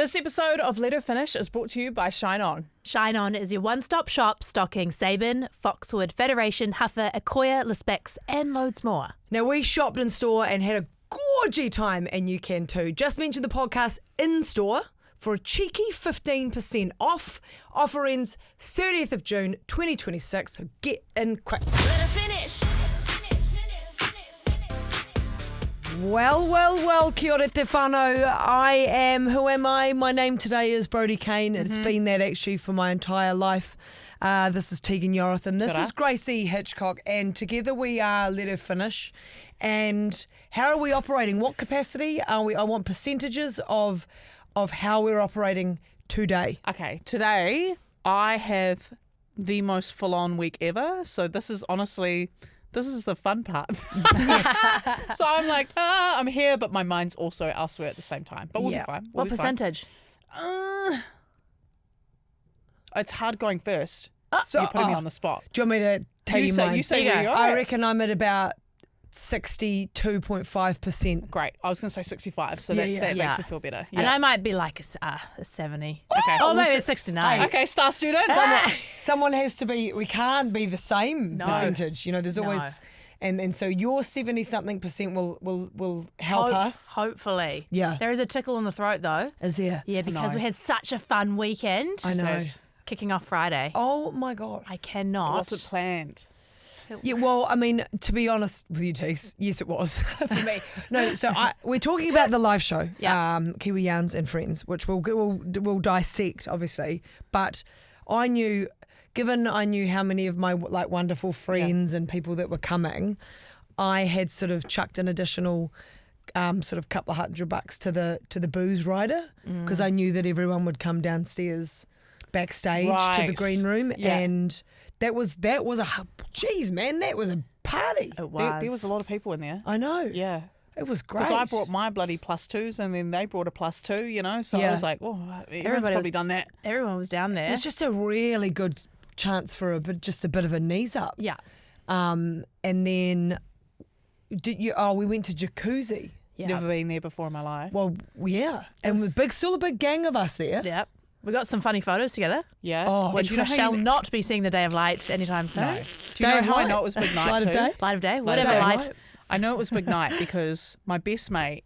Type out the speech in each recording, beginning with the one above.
This episode of Let Her Finish is brought to you by Shine On. Shine On is your one-stop shop stocking Sabin, Foxwood, Federation, Huffer, Akoya, Lespex and loads more. Now, we shopped in store and had a gorgy time, and you can too. Just mention the podcast in store for a cheeky 15% off. Offer ends 30th of June 2026, so get in quick. Let her finish. Well, kia ora te whānau. Who am I? My name today is Brodie Kane. It's been that actually for my entire life. This is Tegan, Yorwarth, and this is Gracie, Hitchcock, and together we are Let Her Finish. And how are we operating? What capacity are we? I want percentages of how we're operating today. Okay, today I have the most full-on week ever, so this is the fun part. So I'm like, I'm here, but my mind's also elsewhere at the same time. But we'll be fine. What percentage? It's hard going first. So You're putting me on the spot. Do you want me to tell you mine? You say where you are. I reckon I'm at about 62.5%. Great. I was going to say 65, so that makes me feel better. Yeah. And I might be like a 70. Okay. Oh, maybe a 69. Okay, star student. Someone has to be. We can't be the same percentage. You know, there's always, and so your 70-something% will help us. Hopefully. Yeah. There is a tickle in the throat though. Is there? Yeah, because we had such a fun weekend. I know. Kicking off Friday. Oh my God. I cannot. Was it planned? Yeah, well, I mean, to be honest with you, Tees, yes, it was for me. No, so we're talking about the live show, Kiwi Yarns and Friends, which we'll dissect, obviously. But I knew how many of my wonderful friends and people that were coming, I had sort of chucked an additional sort of couple of $100 to the booze rider because I knew that everyone would come downstairs backstage to the green room and. That was a geez, man. That was a party. It was. There was a lot of people in there. I know. Yeah, it was great. Because I brought my bloody +2s, and then they brought a +2. You know, so I was like, oh, everyone's probably done that. Everyone was down there. It was just a really good chance for just a bit of a knees up. Yeah. And then we went to Jacuzzi. Yeah. Never been there before in my life. Well, yeah, and still a big gang of us there. Yep. We got some funny photos together. Yeah. Which shall not be seeing the day of light anytime soon. No. Do you know how I know it was big night Light too? of day? Light of day, Light of whatever day. light. I know it was big night because my best mate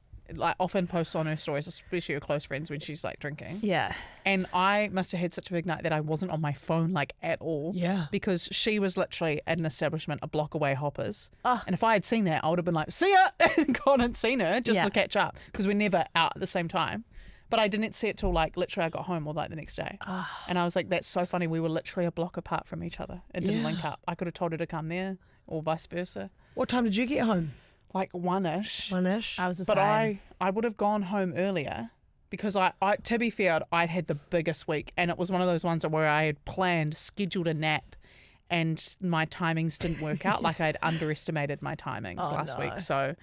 often posts on her stories, especially her close friends when she's drinking. Yeah. And I must have had such a big night that I wasn't on my phone at all. Yeah. Because she was literally at an establishment a block away, Hoppers. Oh. And if I had seen that, I would have been like, see ya, and gone and seen her just to catch up because we're never out at the same time. But I didn't see it till literally I got home or the next day. Oh. And I was like, that's so funny. We were literally a block apart from each other. It didn't link up. I could have told her to come there or vice versa. What time did you get home? 1-ish. 1-ish. I was the But same. I would have gone home earlier because I to be fair, I'd had the biggest week. And it was one of those ones where I had scheduled a nap and my timings didn't work out. I'd underestimated my timings last week. So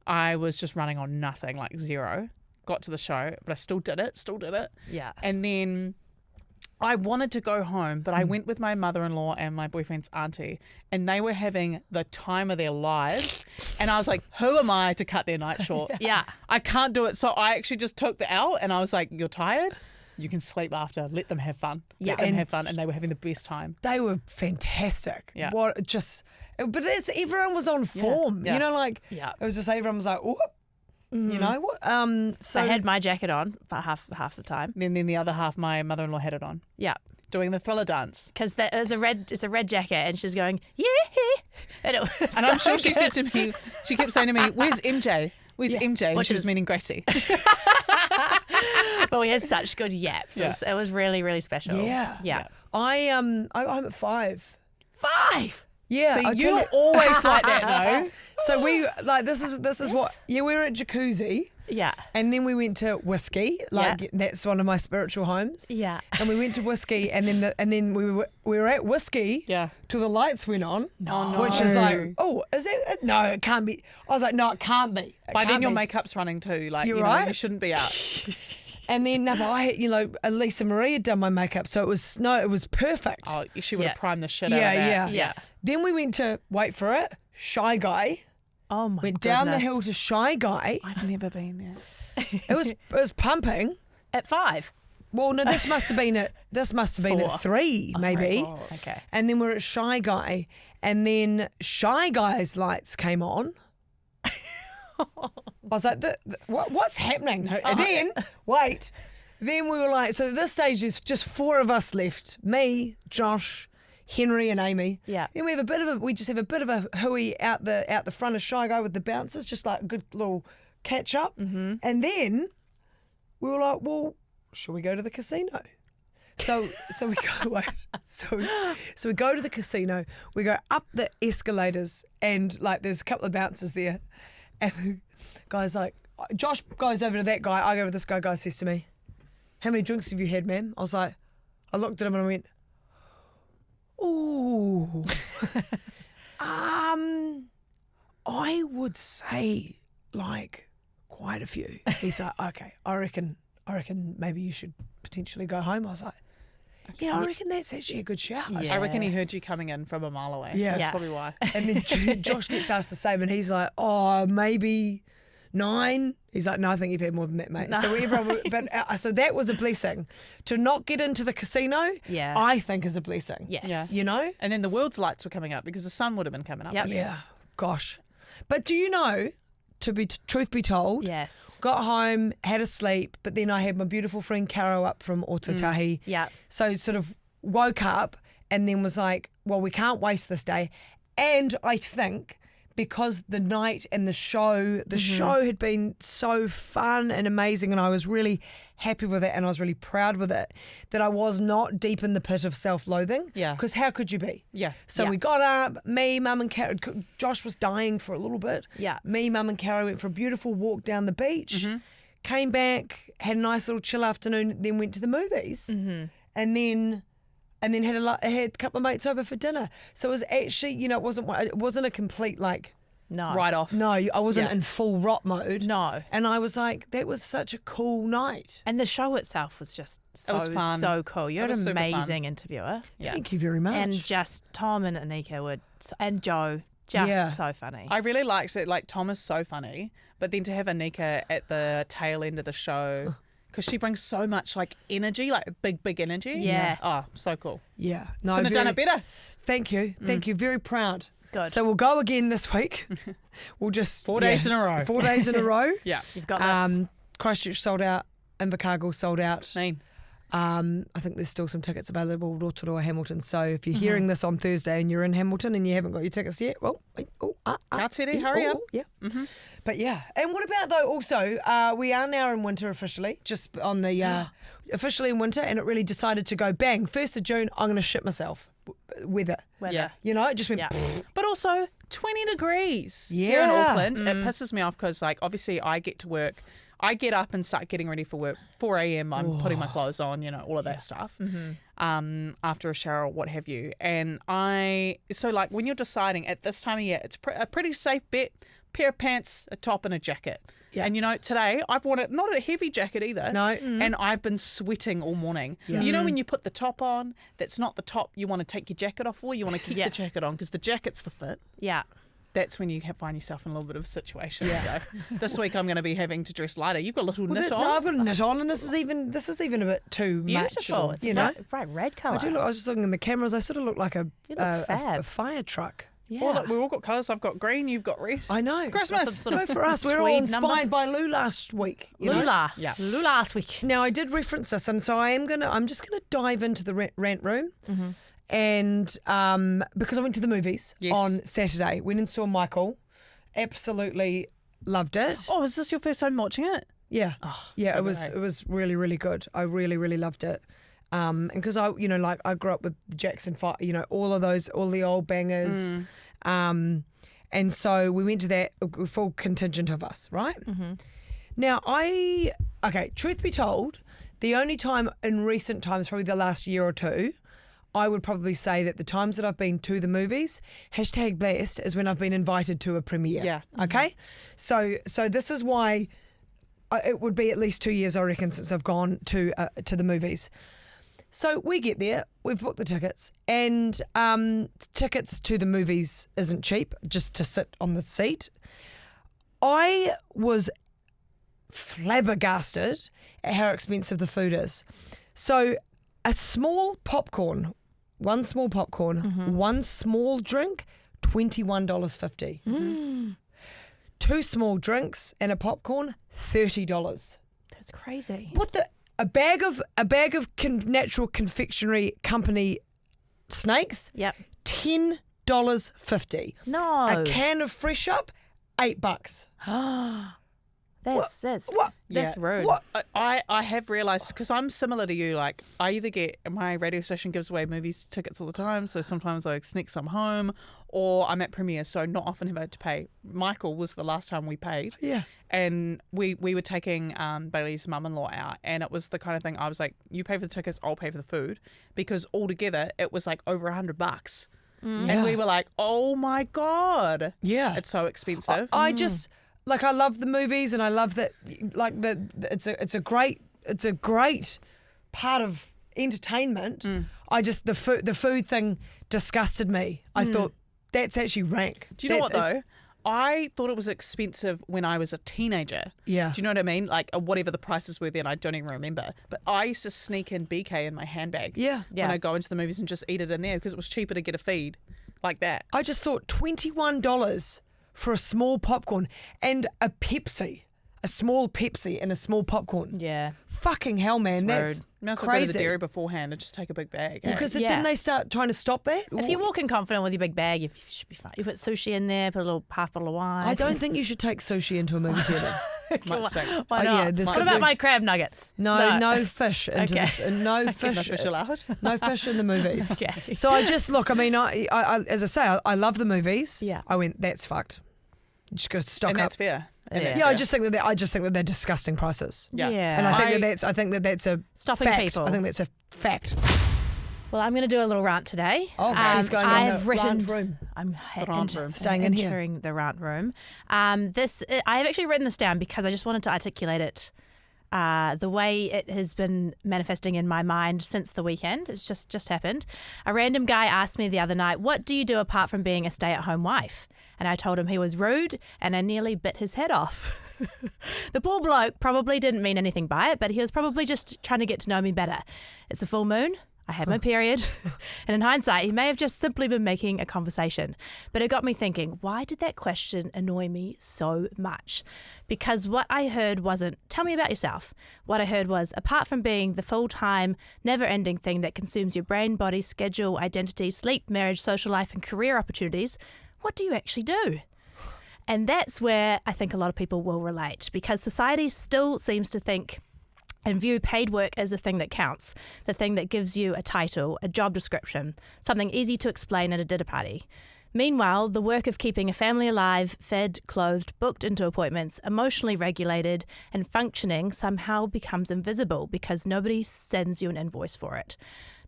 I was just running on nothing, zero. Got to the show, but I still did it. Yeah. And then I wanted to go home, but I went with my mother-in-law and my boyfriend's auntie, and they were having the time of their lives. And I was like, who am I to cut their night short? Yeah. I can't do it. So I actually just took the L and I was like, you're tired? You can sleep after. Let them have fun. Yeah. Let them have fun. And they were having the best time. They were fantastic. Yeah. But everyone was on form. Yeah. You know, Yeah. it was just everyone was like, oh. You know what? So I had my jacket on for half the time. And then the other half, my mother-in-law had it on, Yeah. doing the thriller dance. Because it's a red jacket, and she's going, yeah. And it was And I'm so sure she good. said to me, she kept saying to me, where's MJ? Where's MJ? And Which she was is- meaning Gracie. But we had such good yaps. Yeah. It was really, really special. Yeah. Yeah. I'm at 5. 5. Yeah. See, I'll tell you're you. always like that, no? So we this is what we were at Jacuzzi. Yeah. And then we went to Whiskey, that's one of my spiritual homes. Yeah. And we went to Whiskey, and then we were at Whiskey. Yeah. Till the lights went on. No. Which is is it? No, it can't be. I was like, no, it can't be. By then your makeup's running too. You're right. You shouldn't be out. And then but I had, Lisa Marie had done my makeup, so it was perfect. Oh, she would have Yeah. primed the shit out of that. Yeah. Then we went to wait for it, Shy Guy. Oh my Went down the goodness. hill to Shy Guy. I've never been there. It was pumping. At 5. Well, no, this must have been at 3, maybe. Oh, okay. And then we're at Shy Guy, and then Shy Guy's lights came on. I was like, what's happening? And then, then we were like, so at this stage there's just 4 of us left. Me, Josh, Henry and Amy. Yeah. Then we just have a bit of a hooey out the front of Shy Guy with the bouncers, just like a good little catch up. Mm-hmm. And then we were like, well, should we go to the casino? So we go so we go to the casino. We go up the escalators, and like there's a couple of bouncers there, and the guy's like, Josh goes over to that guy. I go over to this guy. Guy says to me, "How many drinks have you had, ma'am?" I was like, I looked at him and I went, "Ooh, I would say like quite a few." He's like, "Okay, I reckon maybe you should potentially go home." I was like, yeah, I reckon that's actually a good shout. I reckon he heard you coming in from a mile away. Yeah. That's probably why. And then Josh gets asked the same, and he's like, oh, maybe 9. He's like, no, I think you've had more than that, mate. No. So so that was a blessing. To not get into the casino, I think is a blessing. Yes. Yeah. You know? And then the world's lights were coming up because the sun would have been coming up. Yep. Yeah. Gosh. But do you know, truth be told, Yes. got home, had a sleep, but then I had my beautiful friend Caro up from Otatahi. Yeah. So sort of woke up and then was like, well, we can't waste this day. And I think because the night and the show had been so fun and amazing, and I was really happy with it and I was really proud with it, that I was not deep in the pit of self-loathing. Yeah. Because how could you be? Yeah. So we got up, me, Mum and Caro, Josh was dying for a little bit. Yeah. Me, Mum and Caro went for a beautiful walk down the beach, came back, had a nice little chill afternoon, then went to the movies, and then had a couple of mates over for dinner. So it was actually, it wasn't a complete like No. Right off. no, I wasn't in full rot mode. No. And I was like, that was such a cool night. And the show itself was just so, was fun. so cool. You're It was an super fun. amazing interviewer. Yeah. Thank you very much. And just Tom and Anika and Joe, just so funny. I really liked it. Like, Tom is so funny, but then to have Anika at the tail end of the show, because she brings so much like energy, like big energy. Yeah. Oh, so cool. yeah, no, Couldn't have done it better. Thank you, thank you. Very proud. Good. So we'll go again this week. We'll just 4 days in a row. 4 days in a row. Yeah. You've got this. Christchurch sold out. Invercargill sold out. Mean. I think there's still some tickets available, Rotorua, Hamilton. So if you're hearing this on Thursday and you're in Hamilton and you haven't got your tickets yet, well, Katere, hurry up. Yeah. But yeah. And what about though also, we are now in winter officially, just on the, officially in winter, and it really decided to go bang. 1st of June, I'm going to shit myself. Weather. Yeah. It just went, But also 20 degrees Yeah. here in Auckland. It pisses me off because, like, obviously I get to work. I get up and start getting ready for work. 4 a.m. I'm putting my clothes on, all of that stuff. After a shower or what have you. And so like when you're deciding at this time of year, it's a pretty safe bet. Pair of pants, a top and a jacket. Yeah. And today I've worn it, not a heavy jacket either. No. And I've been sweating all morning. Yeah. You know when you put the top on, that's not the top you want to take your jacket off for, you want to keep the jacket on because the jacket's the fit. Yeah. That's when you find yourself in a little bit of a situation. So this week I'm going to be having to dress lighter. You've got a little knit on. No, I've got a knit on, and this is even a bit too Beautiful. much. It's bright red colour. I do look. I was just looking in the cameras. I sort of look like a fab. fire truck. Yeah. We've all got colours. I've got green, you've got red. I know. Christmas. Sort of No, for us, we're all tweed inspired number. by Lou last week. you know? Lula. Yeah. Lula last week. Now I did reference this, and so I'm just gonna dive into the rant room, and because I went to the movies on Saturday, went and saw Michael, absolutely loved it. Oh, is this your first time watching it? Yeah, yeah, so it was really really good. I really loved it. And because I I grew up with the Jackson 5, all the old bangers. And so we went to that, a full contingent of us, right? Now truth be told, the only time in recent times, probably the last year or two, I would probably say that the times that I've been to the movies, #blessed, is when I've been invited to a premiere. Yeah. Okay? So this is why it would be at least 2 years, I reckon, since I've gone to the movies. So we get there, we've booked the tickets, and tickets to the movies isn't cheap, just to sit on the seat. I was flabbergasted at how expensive the food is. So a small popcorn, one small popcorn, one small drink, $21.50. 2 small drinks and a popcorn, $30. That's crazy. What the? A bag of natural confectionery company snakes. Yep. $10.50. No. A can of Fresh Up, $8. That's What? That's rude. What? I have realised, because I'm similar to you, like I either get, my radio station gives away movies tickets all the time, so sometimes I sneak some home, or I'm at premiere, so not often have I had to pay. Michael was the last time we paid. Yeah. And we were taking Bailey's mum-in-law out, and it was the kind of thing I was like, you pay for the tickets, I'll pay for the food, because altogether it was like over $100. And we were like, oh my God. Yeah. It's so expensive. I just I love the movies, and I love that it's a great part of entertainment. I just the food thing disgusted me. I thought that's actually rank. Do you know what though? I thought it was expensive when I was a teenager. Yeah. Do you know what I mean? Like whatever the prices were then, I don't even remember. But I used to sneak in BK in my handbag. Yeah. When I go into the movies and just eat it in there because it was cheaper to get a feed like that. I just thought $21 for a small popcorn and a Pepsi. A small Pepsi and a small popcorn. Yeah. Fucking hell, man. That's Rude. You might as well crazy. go to the dairy beforehand and just take a big bag. eh? Because Yeah. didn't they start trying to stop that? If you walk in confident with your big bag, you should be fine. You put sushi in there, put a little half bottle of wine. I don't think you should take sushi into a movie theater. Might stink. Why Oh, not? yeah, there's what got- about there's- my crab nuggets? No fish into Okay. this. No Get fish. no fish allowed. No fish in the movies. Okay. So I just look. I mean, I as I say, I love the movies. Yeah. I went. That's fucked. You just got to stock And up. that's fair. And Yeah. that's Yeah, I fair. just think that they're disgusting prices. Yeah. And I think that that's a Stopping fact. people. I think that's a fact. Well, I'm going to do a little rant today. She's going I on have the written. rant room. I'm rant room. Staying in here. entering the rant room. I have actually written this down because I just wanted to articulate it the way it has been manifesting in my mind since the weekend. It's just happened. A random guy asked me the other night, "What do you do apart from being a stay-at-home wife?" And I told him he was rude, and I nearly bit his head off. The poor bloke probably didn't mean anything by it, but he was probably just trying to get to know me better. It's a full moon. I had my period. And in hindsight, he may have just simply been making a conversation. But it got me thinking, why did that question annoy me so much? Because what I heard wasn't, tell me about yourself. What I heard was, apart from being the full-time, never-ending thing that consumes your brain, body, schedule, identity, sleep, marriage, social life, and career opportunities, what do you actually do? And that's where I think a lot of people will relate, because society still seems to think and view paid work as the thing that counts, the thing that gives you a title, a job description, something easy to explain at a dinner party. Meanwhile, the work of keeping a family alive, fed, clothed, booked into appointments, emotionally regulated and functioning somehow becomes invisible because nobody sends you an invoice for it.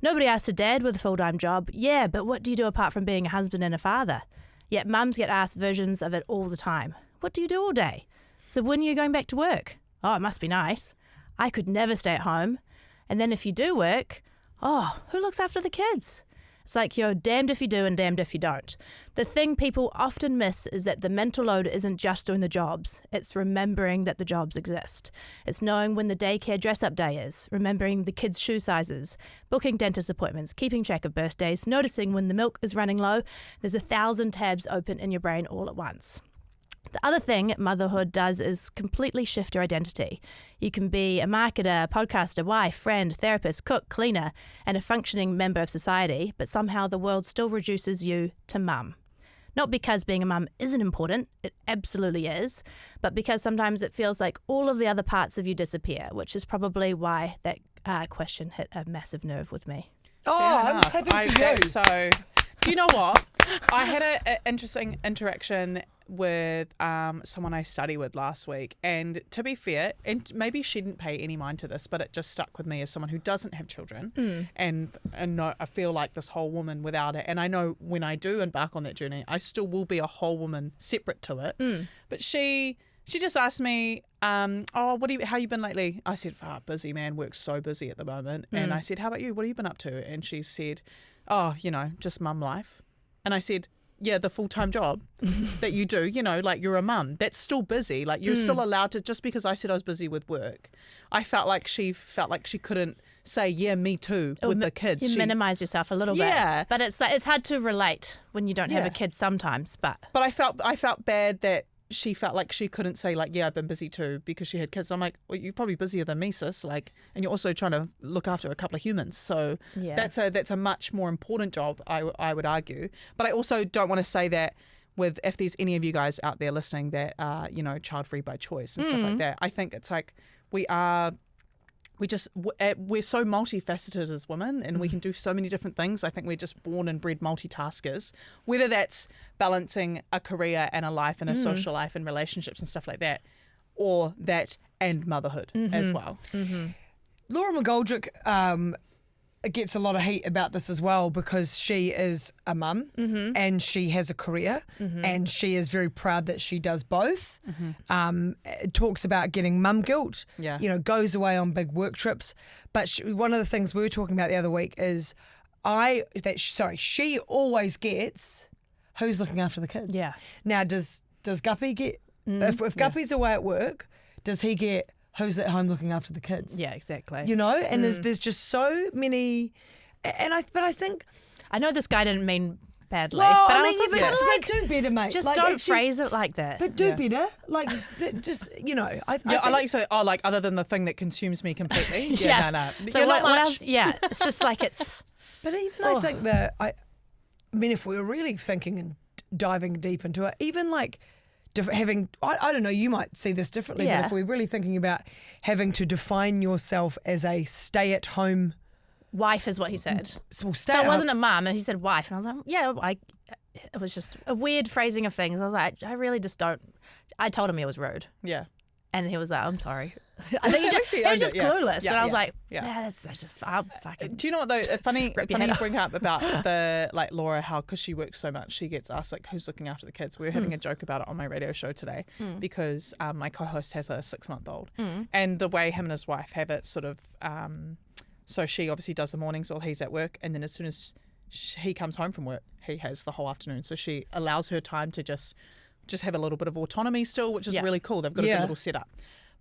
Nobody asks a dad with a full-time job, yeah, but what do you do apart from being a husband and a father? Yet mums get asked versions of it all the time. What do you do all day? So when are you going back to work? Oh, it must be nice. I could never stay at home. And then if you do work, oh, who looks after the kids? It's like you're damned if you do and damned if you don't. The thing people often miss is that the mental load isn't just doing the jobs. It's remembering that the jobs exist. It's knowing when the daycare dress-up day is, remembering the kids' shoe sizes, booking dentist appointments, keeping track of birthdays, noticing when the milk is running low. There's 1,000 tabs open in your brain all at once. The other thing motherhood does is completely shift your identity. You can be a marketer, podcaster, wife, friend, therapist, cook, cleaner, and a functioning member of society, but somehow the world still reduces you to mum. Not because being a mum isn't important, it absolutely is, but because sometimes it feels like all of the other parts of you disappear, which is probably why that question hit a massive nerve with me. Oh, Fair I'm enough. clapping for you. So, do you know what? I had an interesting interaction with someone I study with last week, and to be fair, and maybe she didn't pay any mind to this, but it just stuck with me as someone who doesn't have children, and no, I feel like this whole woman without it, and I know when I do embark on that journey, I still will be a whole woman separate to it. But she just asked me, how you been lately? I said, busy, man, work's so busy at the moment. And I said, how about you? What have you been up to? And she said, just mum life. And I said, the full-time job that you do, like you're a mum, that's still busy. Like you're still allowed to, just because I said I was busy with work, I felt like she couldn't say, yeah, me too, with the kids. You minimise yourself a little bit. Yeah. But it's hard to relate when you don't have a kid sometimes. But I felt bad that she felt like she couldn't say, like, yeah, I've been busy too because she had kids. I'm like, well, you're probably busier than me, sis. Like, and you're also trying to look after a couple of humans. So that's a much more important job, I would argue. But I also don't want to say that if there's any of you guys out there listening that are, child free by choice and stuff like that. I think it's like we're so multifaceted as women, and we can do so many different things. I think we're just born and bred multitaskers, whether that's balancing a career and a life and a social life and relationships and stuff like that, or that and motherhood as well. Laura McGoldrick gets a lot of heat about this as well, because she is a mum and she has a career and she is very proud that she does both. Talks about getting mum guilt, goes away on big work trips. But one of the things we were talking about the other week is she always gets who's looking after the kids. Yeah. Now, does Guppy get, if Guppy's away at work, does he get who's at home looking after the kids? Yeah, exactly. And there's just so many, but I think I know this guy didn't mean badly, well, but I mean, like, do better, mate. Just like, don't actually, phrase it like that. But do better, like just I like to say, like other than the thing that consumes me completely. No. So what else? Yeah, it's just like it's. But even I think that I mean, if we were really thinking and diving deep into it, even like. Having, I don't know, you might see this differently, but if we're really thinking about having to define yourself as a stay-at-home wife, is what he said. Well, so it wasn't a mum, and he said wife, and I was like, yeah, it was just a weird phrasing of things. I was like, I really just don't. I told him he was rude. Yeah. And he was like, I'm sorry. I think he was just clueless. Yeah, and I was like, that's just fucking. Do you know what though? Funny you bring up about the like Laura, how because she works so much, she gets asked like who's looking after the kids. We were having a joke about it on my radio show today because my co-host has a 6-month-old, and the way him and his wife have it sort of, so she obviously does the mornings while he's at work, and then as soon as he comes home from work, he has the whole afternoon. So she allows her time to just have a little bit of autonomy still, which is really cool. They've got a good little setup.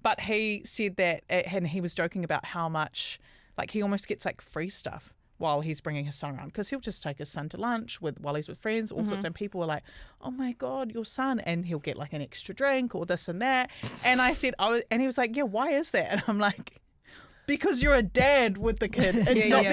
But he said that, and he was joking about how much, like he almost gets like free stuff while he's bringing his son around, because he'll just take his son to lunch while he's with friends, all sorts, and people are like, oh my God, your son, and he'll get like an extra drink or this and that. And I said, and he was like, yeah, why is that? And I'm like, because you're a dad with the kid. It's not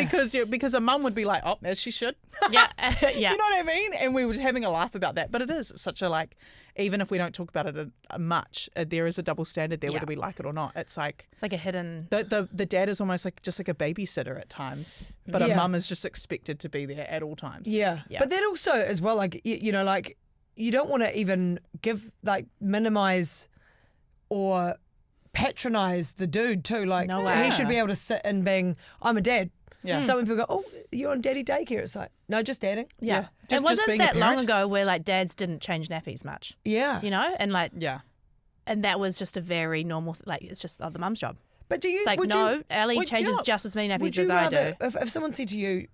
because a mum would be like, oh, as she should. Yeah. You know what I mean? And we were just having a laugh about that. But it is such a like, even if we don't talk about it much, there is a double standard there, whether we like it or not. It's like a hidden. The dad is almost like just like a babysitter at times, but a mum is just expected to be there at all times. Yeah. But that also as well, like like you don't want to even minimize or patronize the dude too. Like he should be able to sit and being, I'm a dad. Yeah. Some people go, oh, you're on daddy daycare. It's like, no, just dadding. Yeah. It wasn't that long ago where like dads didn't change nappies much. Yeah. And like, and that was just a very normal, like it's just the mum's job. But do you, it's like, Ellie changes just as many nappies as I do. If someone said to you,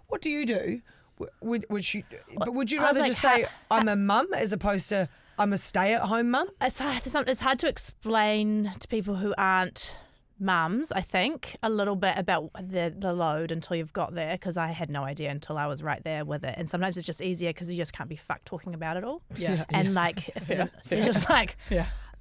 what do you do? Would you rather just say, I'm a mum as opposed to I'm a stay-at-home mum? It's hard to explain to people who aren't mums, I think, a little bit about the load until you've got there, because I had no idea until I was right there with it. And sometimes it's just easier because you just can't be fucked talking about it all. Yeah. And like, if you're just like,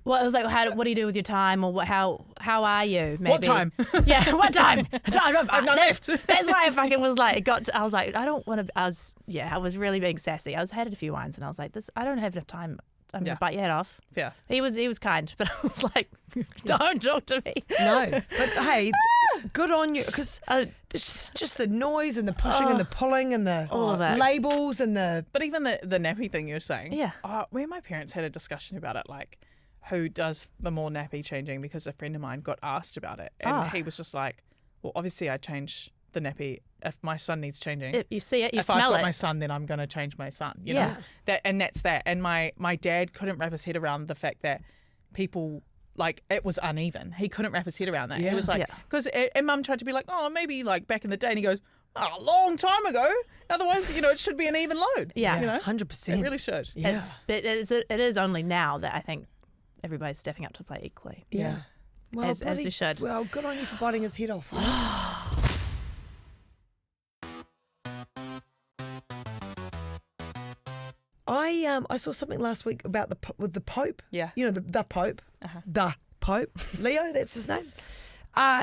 well, it was like, what do you do with your time, or how are you? Maybe. What time? Yeah, what time? I've not left. That's why I fucking was like, I was like, I don't want to. I was really being sassy. I had a few wines, and I was like, I don't have enough time. I'm gonna bite your head off. Yeah. He was kind, but I was like, don't talk to me. No, but hey, good on you, because it's just the noise and the pushing and the pulling and the all of it. Labels and the. But even the nappy thing you're saying. Yeah. Where my parents had a discussion about it, like who does the more nappy changing, because a friend of mine got asked about it, and he was just like, well, obviously I change the nappy if my son needs changing. You see it, you smell it. If I've got my son, then I'm going to change my son. You know that's that. And my dad couldn't wrap his head around the fact that people, like, it was uneven. He couldn't wrap his head around that. He was like, because and Mum tried to be like, oh, maybe like back in the day, and he goes, a long time ago. Otherwise, it should be an even load. Yeah. 100%. It really should. Yeah. It is only now that I think everybody's stepping up to play equally. Yeah. Well, As we should. Well, good on you for biting his head off. I saw something last week about with the Pope. Yeah. The Pope. The Pope. Leo, that's his name.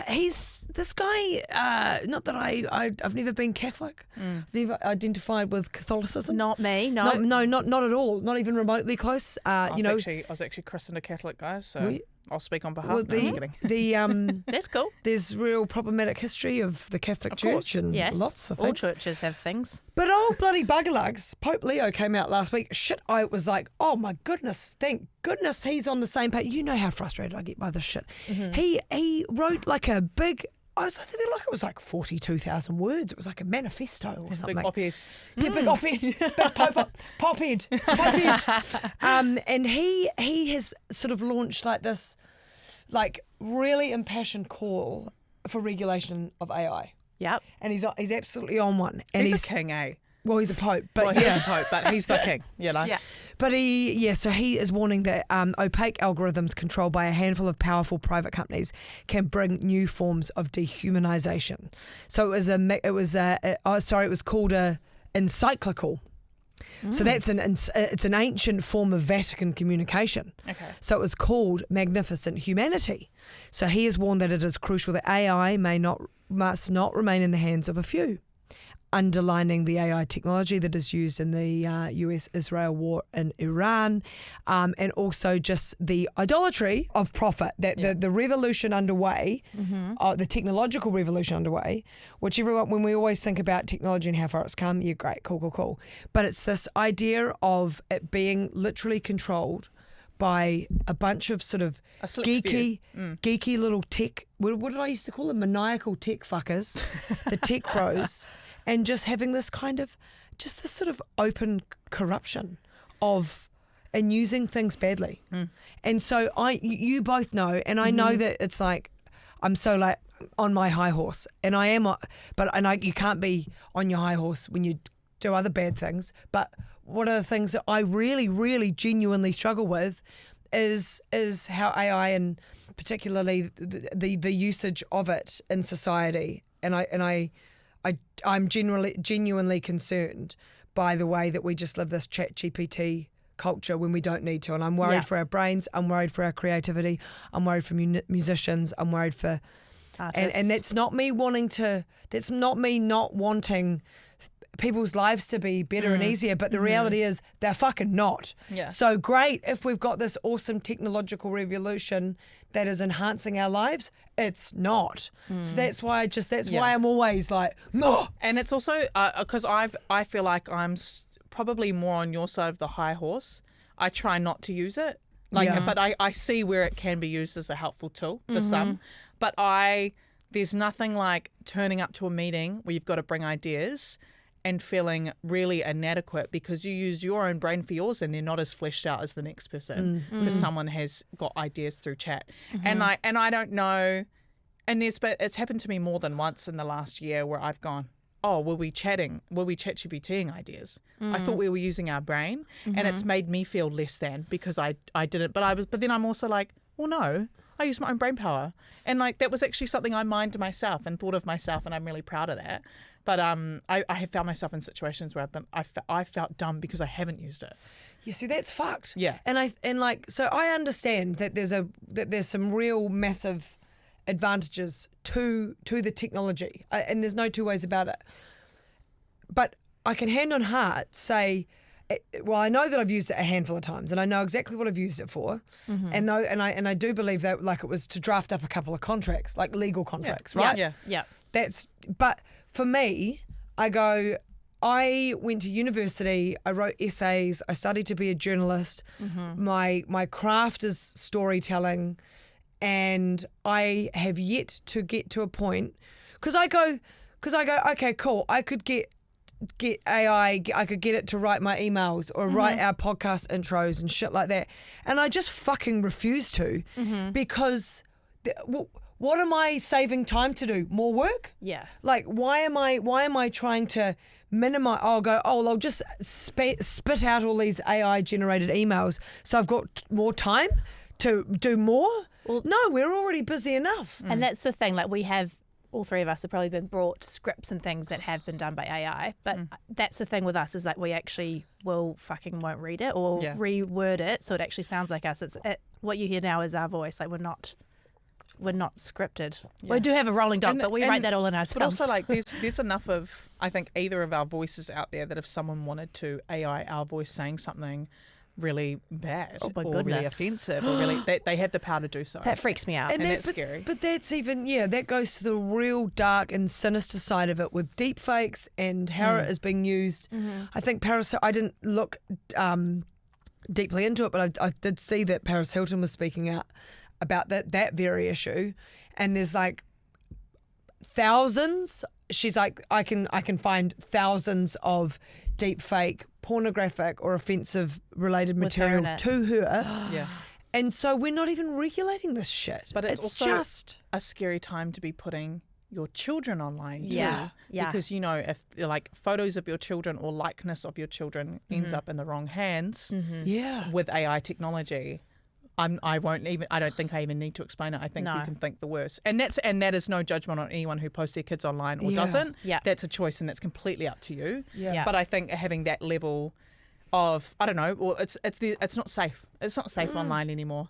He's this guy. Not that I've never been Catholic. I've never identified with Catholicism. Not me. No. No, not at all. Not even remotely close. I was actually christened a Catholic, guys. So I'll speak on behalf. Well, No, I'm just kidding. That's cool. There's real problematic history of the Catholic Of Church course. and Yes. lots of All things. churches have things. But old bloody buggerlugs, Pope Leo came out last week. Shit, I was like, oh my goodness, thank goodness he's on the same page. You know how frustrated I get by this shit. He wrote like a big, I think it was like 42,000 words. It was like a manifesto or something. Big op-ed. Yeah, big op-ed. Big pop-ed. And he has sort of launched like this like really impassioned call for regulation of AI. Yep. And he's absolutely on one. And He's a king, eh? Well, he's a pope, but He's a pope, but he's the king, Yeah. But so he is warning that opaque algorithms controlled by a handful of powerful private companies can bring new forms of dehumanization. So it was called a encyclical. So that's it's an ancient form of Vatican communication. Okay. So it was called magnificent humanity. So he has warned that it is crucial that AI must not remain in the hands of a few, underlining the AI technology that is used in the US-Israel war in Iran, and also just the idolatry of profit, that the revolution underway, the technological revolution underway, which when we always think about technology and how far it's come, yeah, great, cool. But it's this idea of it being literally controlled by a bunch of sort of geeky little tech, what did I used to call them? Maniacal tech fuckers, the tech bros. And just having this this sort of open corruption and using things badly. And so you both know, and I know that it's like, I'm so like on my high horse, and I am, you can't be on your high horse when you do other bad things. But one of the things that I really, really genuinely struggle with is how AI and particularly the usage of it in society, I'm genuinely concerned by the way that we just live this chat GPT culture when we don't need to. And I'm worried for our brains. I'm worried for our creativity. I'm worried for musicians. I'm worried for artists. And that's not me not wanting people's lives to be better and easier, but the reality is they're fucking not. Yeah. So great if we've got this awesome technological revolution that is enhancing our lives, it's not. So that's why why I'm always like, no. And it's also because I feel like I'm probably more on your side of the high horse. I try not to use it, but I see where it can be used as a helpful tool for some. But there's nothing like turning up to a meeting where you've got to bring ideas and feeling really inadequate because you use your own brain for yours and they're not as fleshed out as the next person because someone has got ideas through chat. And I don't know, but it's happened to me more than once in the last year where I've gone, oh, were we chat GPTing ideas? I thought we were using our brain, and it's made me feel less than because I didn't. But then I'm also like, well, no, I use my own brain power, and like that was actually something I mined to myself and thought of myself, and I'm really proud of that. But I have found myself in situations where I felt dumb because I haven't used it. You see, that's fucked. Yeah. So I understand that there's some real massive advantages to the technology, and there's no two ways about it. But I can hand on heart say, well, I know that I've used it a handful of times, and I know exactly what I've used it for, and I do believe that like it was to draft up a couple of contracts, like legal contracts, right? Yeah. But for me, I went to university, I wrote essays, I studied to be a journalist. My craft is storytelling, and I have yet to get to a point because I go, okay, cool, I could get AI, I could get it to write my emails or write our podcast intros and shit like that, and I just fucking refuse to because what am I saving time to do? More work? Yeah. Like, why am I trying to minimize? I'll just spit out all these AI generated emails, so I've got more time to do more. Well, no, we're already busy enough. And that's the thing. Like, we have, all three of us have probably been brought scripts and things that have been done by AI. But that's the thing with us, is like we actually won't read it or reword it so it actually sounds like us. What you hear now is our voice. Like, we're not scripted. Yeah. We do have a rolling doc, but we write that all in ourselves. But also, like, there's enough of, I think, either of our voices out there that if someone wanted to AI our voice saying something really bad or really offensive or really, they have the power to do so. That freaks me out. And that's scary. But that's even, that goes to the real dark and sinister side of it with deep fakes and how it is being used. I think I didn't look deeply into it, but I did see that Paris Hilton was speaking out about that very issue, and there's like thousands. She's like, I can find thousands of deep fake, pornographic or offensive related material to her. Yeah. And so we're not even regulating this shit. But it's also just a scary time to be putting your children online too. Yeah. Because, if like photos of your children or likeness of your children ends up in the wrong hands with AI technology, I don't think I even need to explain it. I think you can think the worst. And that is no judgment on anyone who posts their kids online or doesn't. Yeah. That's a choice and that's completely up to you. Yeah. But I think having that level of, I don't know, well, it's not safe. It's not safe online anymore.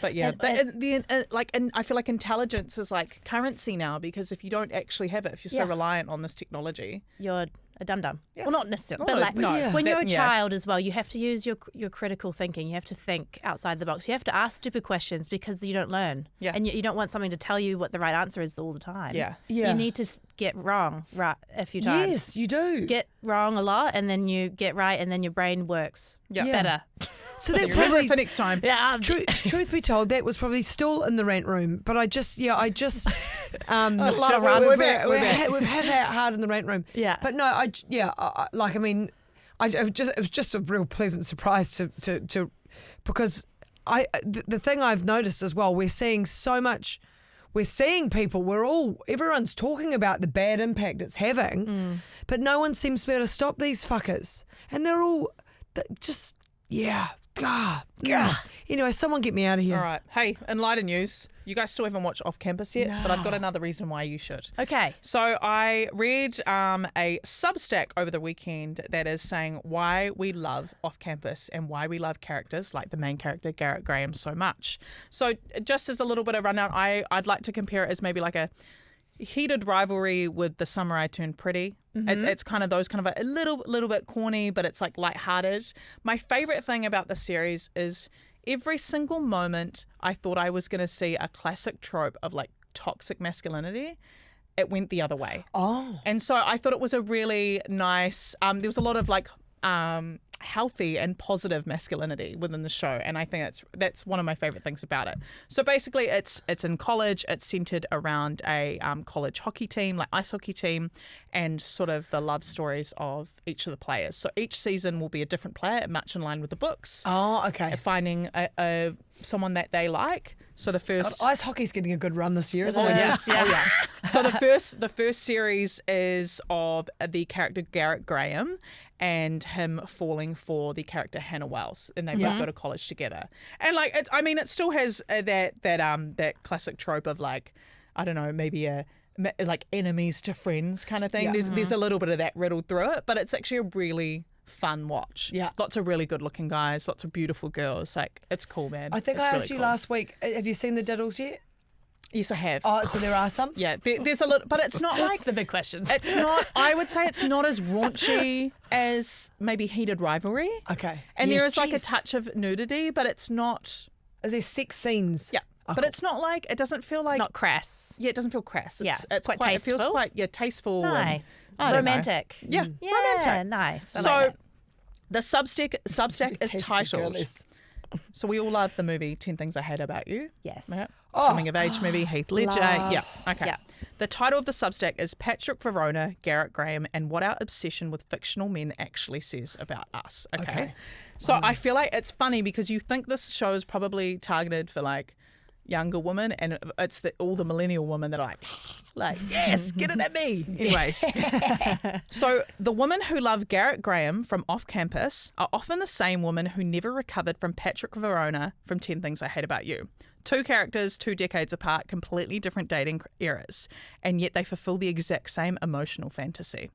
But yeah, and I feel like intelligence is like currency now, because if you don't actually have it, if you're so reliant on this technology, you're a dum-dum. Yeah. Well, not necessarily, but when you're a child as well, you have to use your critical thinking. You have to think outside the box. You have to ask stupid questions because you don't learn. Yeah. And you don't want something to tell you what the right answer is all the time. Yeah. You need to get wrong right a few times. Yes, you do. Get wrong a lot, and then you get right, and then your brain works better. So that remember it for next time. Yeah. Truth be told, that was probably still in the rant room. But we've hit it hard in the rant room. Yeah. But no, it was just a real pleasant surprise to because the thing I've noticed as well, we're seeing so much. We're seeing people. Everyone's talking about the bad impact it's having, but no one seems to be able to stop these fuckers, and they're all just. Anyway, someone get me out of here. All right. Hey, in lighter news, you guys still haven't watched Off Campus yet, but I've got another reason why you should. Okay. So I read a Substack over the weekend that is saying why we love Off Campus and why we love characters like the main character, Garrett Graham, so much. So just as a little bit of rundown, I'd like to compare it as maybe like a heated rivalry with The Summer I Turned Pretty. It's kind of those kind of a little bit corny, but it's like lighthearted. My favorite thing about the series is every single moment I thought I was going to see a classic trope of like toxic masculinity, it went the other way. Oh. And so I thought it was a really nice, there was a lot of like healthy and positive masculinity within the show, and I think that's one of my favorite things about it. So basically it's in college. It's centered around a college hockey team, like ice hockey team, and sort of the love stories of each of the players. So each season will be a different player, much in line with the books. Oh, okay. Finding someone that they like. So the first ice hockey's getting a good run this year, isn't it? Yes, yeah. Oh, yeah. So the first series is of the character Garrett Graham and him falling for the character Hannah Wells, and they both go to college together. And like, it still has that classic trope of like, I don't know, maybe like enemies to friends kind of thing. Yeah. There's a little bit of that riddled through it, but it's actually a really fun watch. Yeah. Lots of really good looking guys, lots of beautiful girls. Like, it's cool, man. I think I asked you last week, have you seen the Diddles yet? Yes, I have. Oh, so there are some? Yeah, there's a little, but it's not like the big questions. It's not, I would say it's not as raunchy as maybe Heated Rivalry. Okay. And there is like a touch of nudity, but it's not. Is there sex scenes? Yeah. Oh, but it's not like, it doesn't feel like. It's not crass. Yeah, it doesn't feel crass. It's quite tasteful. It feels quite, tasteful. Nice. And, romantic. Yeah, romantic. Nice. I so like the Substack is titled. So we all love the movie 10 Things I Hate About You. Yes. Yeah. Coming of age movie, Heath Ledger. Yeah. Okay. Yeah. The title of the Substack is Patrick Verona, Garrett Graham, and What Our Obsession with Fictional Men Actually Says About Us. Okay. So I feel like it's funny because you think this show is probably targeted for like younger women, and it's all the millennial women that are like, yes, get it at me. Anyways, so the women who love Garrett Graham from Off Campus are often the same woman who never recovered from Patrick Verona from 10 Things I Hate About You. 2 characters, 2 decades apart, completely different dating eras, and yet they fulfill the exact same emotional fantasy.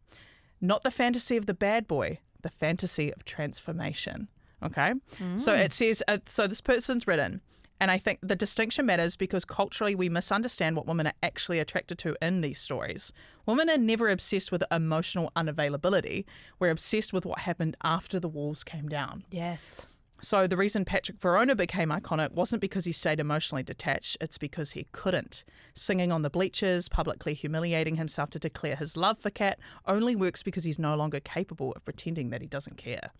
Not the fantasy of the bad boy, the fantasy of transformation. Okay? So it says, so this person's written, and I think the distinction matters because culturally we misunderstand what women are actually attracted to in these stories. Women are never obsessed with emotional unavailability. We're obsessed with what happened after the walls came down. Yes. So the reason Patrick Verona became iconic wasn't because he stayed emotionally detached, it's because he couldn't. Singing on the bleachers, publicly humiliating himself to declare his love for Kat only works because he's no longer capable of pretending that he doesn't care.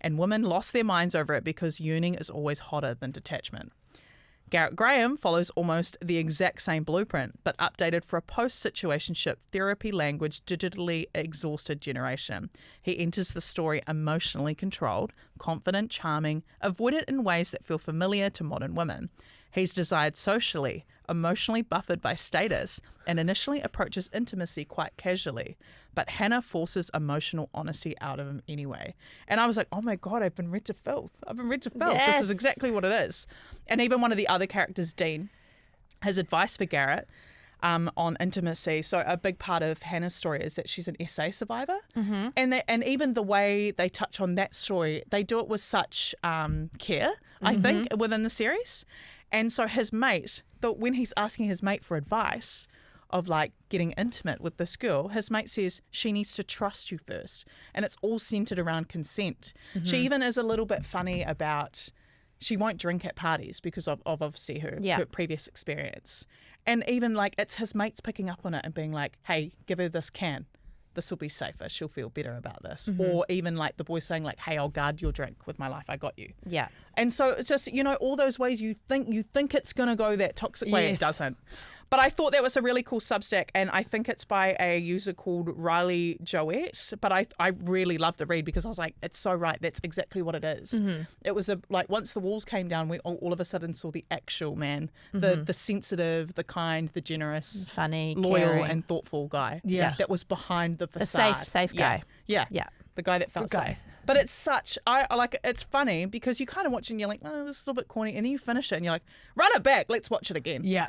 And women lost their minds over it because yearning is always hotter than detachment. Garrett Graham follows almost the exact same blueprint, but updated for a post-situationship, therapy language, digitally exhausted generation. He enters the story emotionally controlled, confident, charming, avoidant in ways that feel familiar to modern women. He's desired socially, emotionally buffered by status, and initially approaches intimacy quite casually. But Hannah forces emotional honesty out of him anyway. And I was like, oh my God, I've been read to filth. Yes. This is exactly what it is. And even one of the other characters, Dean, his advice for Garrett on intimacy. So a big part of Hannah's story is that she's an SA survivor. Mm-hmm. And even the way they touch on that story, they do it with such care, I think, within the series. And so his mate, when he's asking his mate for advice of like getting intimate with this girl, his mate says she needs to trust you first. And it's all centered around consent. Mm-hmm. She even is a little bit funny about she won't drink at parties because of obviously her previous experience. And even like it's his mates picking up on it and being like, hey, give her this can. This will be safer. She'll feel better about this. Mm-hmm. Or even like the boy saying like, hey, I'll guard your drink with my life. I got you. Yeah. And so it's just, all those ways you think it's going to go that toxic way. It doesn't. But I thought that was a really cool Substack, and I think it's by a user called Riley Joette. But I really loved the read because I was like, it's so right. That's exactly what it is. Mm-hmm. It was once the walls came down, we all of a sudden saw the actual man, the sensitive, the kind, the generous, funny, loyal, caring, and thoughtful guy. Yeah. That was behind the facade. A safe guy. Yeah. The guy that felt safe. But it's such, I like it. It's funny because you kind of watch it and you're like, oh, this is a little bit corny. And then you finish it and you're like, run it back. Let's watch it again. Yeah.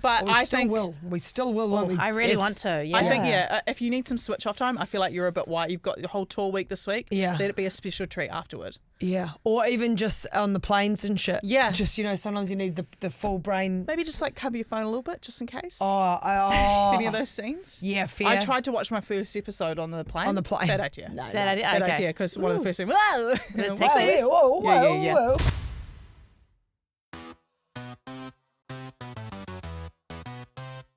But we still will, won't we? I really want to. Yeah. I think, if you need some switch off time, I feel like you're a bit white. You've got your whole tour week this week. Yeah. Let it be a special treat afterward. Yeah. Or even just on the planes and shit. Yeah. Just, sometimes you need the full brain. Maybe just like cover your phone a little bit just in case. Any Any of those scenes? Yeah, fair. I tried to watch my first episode on the plane. Bad idea. No, Bad idea. Because one of the first things, whoa! That's sexy. Whoa.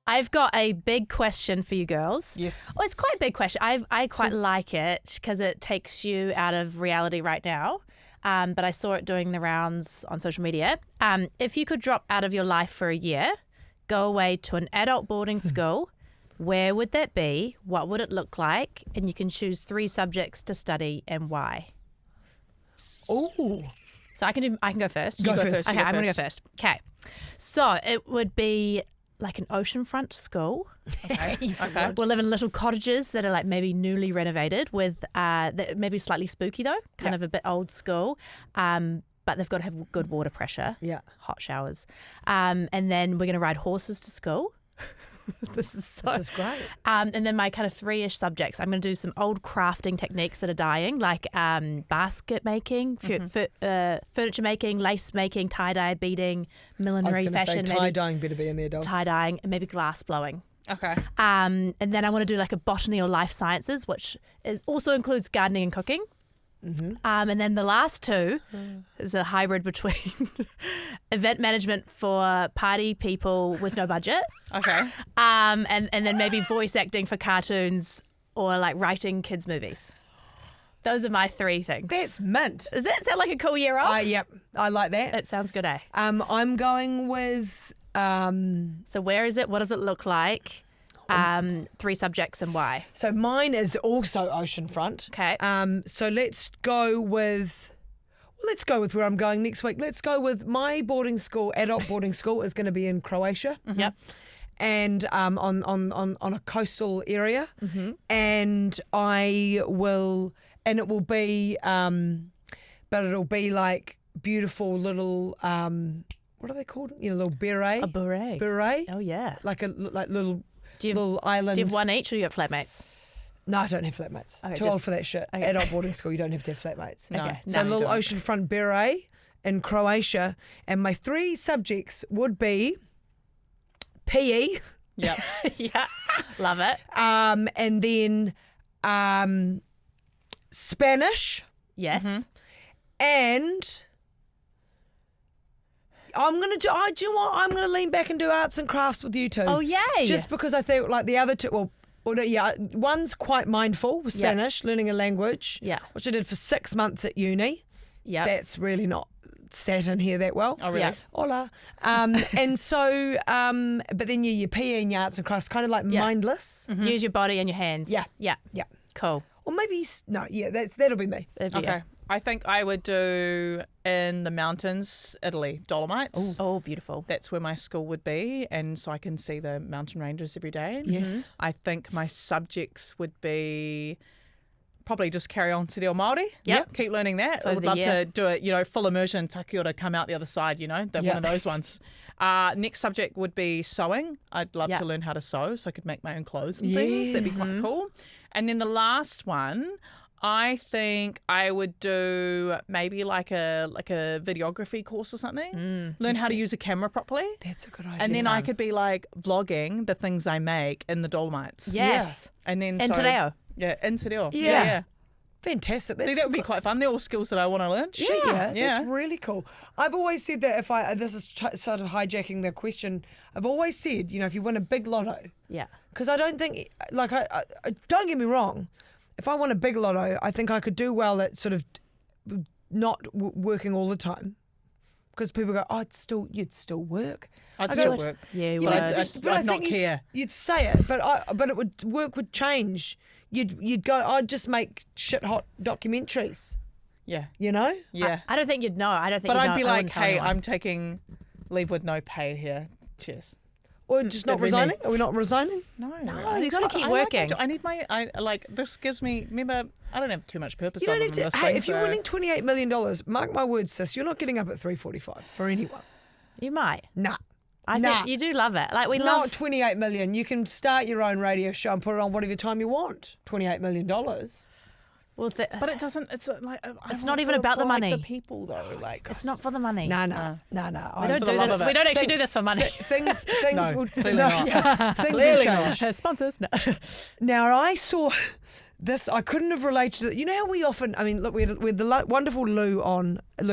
I've got a big question for you girls. Yes. Oh, it's quite a big question. I quite like it because it takes you out of reality right now. But I saw it doing the rounds on social media. If you could drop out of your life for a year, go away to an adult boarding school, where would that be? What would it look like? And you can choose 3 subjects to study and why. Oh. So I can go first. Go first. Okay, I'm going to go first. Okay. So it would be like an oceanfront school. Okay. We'll live in little cottages that are like maybe newly renovated with that maybe slightly spooky though, kind of a bit old school. But they've got to have good water pressure. Yeah. Hot showers. And then we're going to ride horses to school. This is great. And then my kind of 3-ish subjects, I'm going to do some old crafting techniques that are dying, like basket making, furniture making, lace making, tie-dye, beading, millinery, fashion. Tie-dyeing better be in there, dolls. Tie-dyeing and maybe glass blowing. Okay. And then I want to do like a botany or life sciences, which also includes gardening and cooking. Mm-hmm. And then the last 2 is a hybrid between event management for party people with no budget. Okay. And then maybe voice acting for cartoons or like writing kids' movies. Those are my 3 things. That's mint. Does that sound like a cool year off? Yep, I like that. It sounds good, eh? I'm going with. So where is it? What does it look like? 3 subjects and why. So mine is also oceanfront. Okay. So let's go with. let's go with where I'm going next week. Let's go with my boarding school, adult boarding school is going to be in Croatia. Yep. And on a coastal area. And it will be, but it'll be like beautiful little, what are they called? Little beret. A beret. Beret. Oh, yeah. Like little Do you little island. Do you have one each or do you have flatmates? No, I don't have flatmates. Okay, Too old for that shit. okay. Adult boarding school, you don't have to have flatmates. No. Okay. So a No, you little don't. oceanfront beret in Croatia. And my 3 subjects would be PE, Yep. Yeah. Love it. and then Spanish, Yes. and I'm gonna do. Do you know what? I'm gonna lean back and do arts and crafts with you two. Oh, yay. Just because I think like the other two. Well, no, yeah, one's quite mindful with Yeah. Spanish, learning a language. Yeah. Which I did for 6 months at uni. Yeah. That's really not sat in here that well. Oh, really? Yeah. Hola. And so, but then your PE and your arts and crafts kind of like Yeah. mindless. Use your body and your hands. Yeah. Yeah. Yeah. Cool. Or maybe no. Yeah, that'll be me. That'd be Okay. it. I think I would do in the mountains, Italy, Dolomites. Oh, beautiful. That's where my school would be, and so I can see the mountain ranges every day. Yes. I think my subjects would be probably just carry on Te Reo Māori. Yep. Keep learning that. I For would the love year. to do it, full immersion, taki ora, come out the other side, one of those ones. Next subject would be sewing. I'd love Yeah. to learn how to sew so I could make my own clothes and things. That'd be quite cool. And then the last one, I think I would do maybe like a videography course or something. Learn how to use a camera properly. That's a good idea. And then I could be like vlogging the things I make in the Dolomites. Yes. And then And Te Reo. Yeah, in Te Reo. Yeah. Fantastic. I think that would be quite fun. They're all skills that I want to learn. Yeah, Yeah. that's really cool. I've always said that this is sort of hijacking the question. I've always said, if you win a big lotto, Yeah. because I don't think, like, I don't get me wrong, if I won a big lotto, I think I could do well at sort of not working all the time. Because people go, you'd still work. I'd I still go, work. Yeah, you But would. I'd not care. You'd say it, but it would work would change. You'd go, I'd just make shit hot documentaries. Yeah. Yeah. I don't think you'd know. I don't think But you'd I'd know. be I like, wouldn't tell hey, anyone. I'm taking leave with no pay here. Cheers. Or just not that'd be me. resigning? Are we not resigning? No, you gotta keep working. I need this gives me, remember, I don't have too much purpose You don't other have than to. this Hey, thing, if you're so- winning $28 million, mark my words, sis, you're not getting up at 3:45 for anyone. You might. Nah. I Nah. think you do love it. Like we Not love. 28 million. You can start your own radio show and put it on whatever time you want. $28 million. Well, But it doesn't, it's like, I It's want not it even for, about the for, like, money. the people though, like. it's not for the money. No. We It's don't for do the love this. of We it. don't actually do this for money. Things No, will clearly not. things Clearly will not. change. Sponsors. No. Now I saw this. I couldn't have related to it. You know how we often. I mean, look, we had the wonderful Lou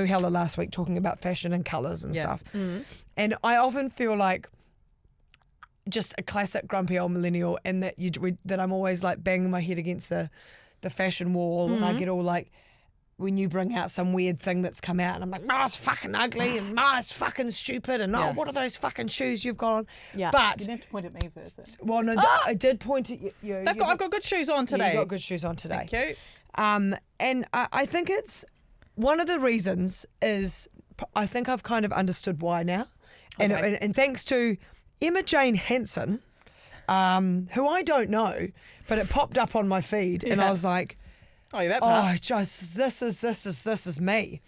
Heller last week talking about fashion and colours and stuff. And I often feel like just a classic grumpy old millennial, and that I'm always like banging my head against the fashion wall, and I get all like. When you bring out some weird thing that's come out, and I'm like, it's fucking ugly, and it's fucking stupid, and what are those fucking shoes you've got on? Yeah. But You don't have to point at me first. well, no, I did point at you. I've got good shoes on today. You got good shoes on today. Thank you. And I think it's one of the reasons is I think I've kind of understood why now, and thanks to Emma Jane Hansen, who I don't know, but it popped up on my feed, and I was like. Oh, yeah, that part. Oh, just this is me.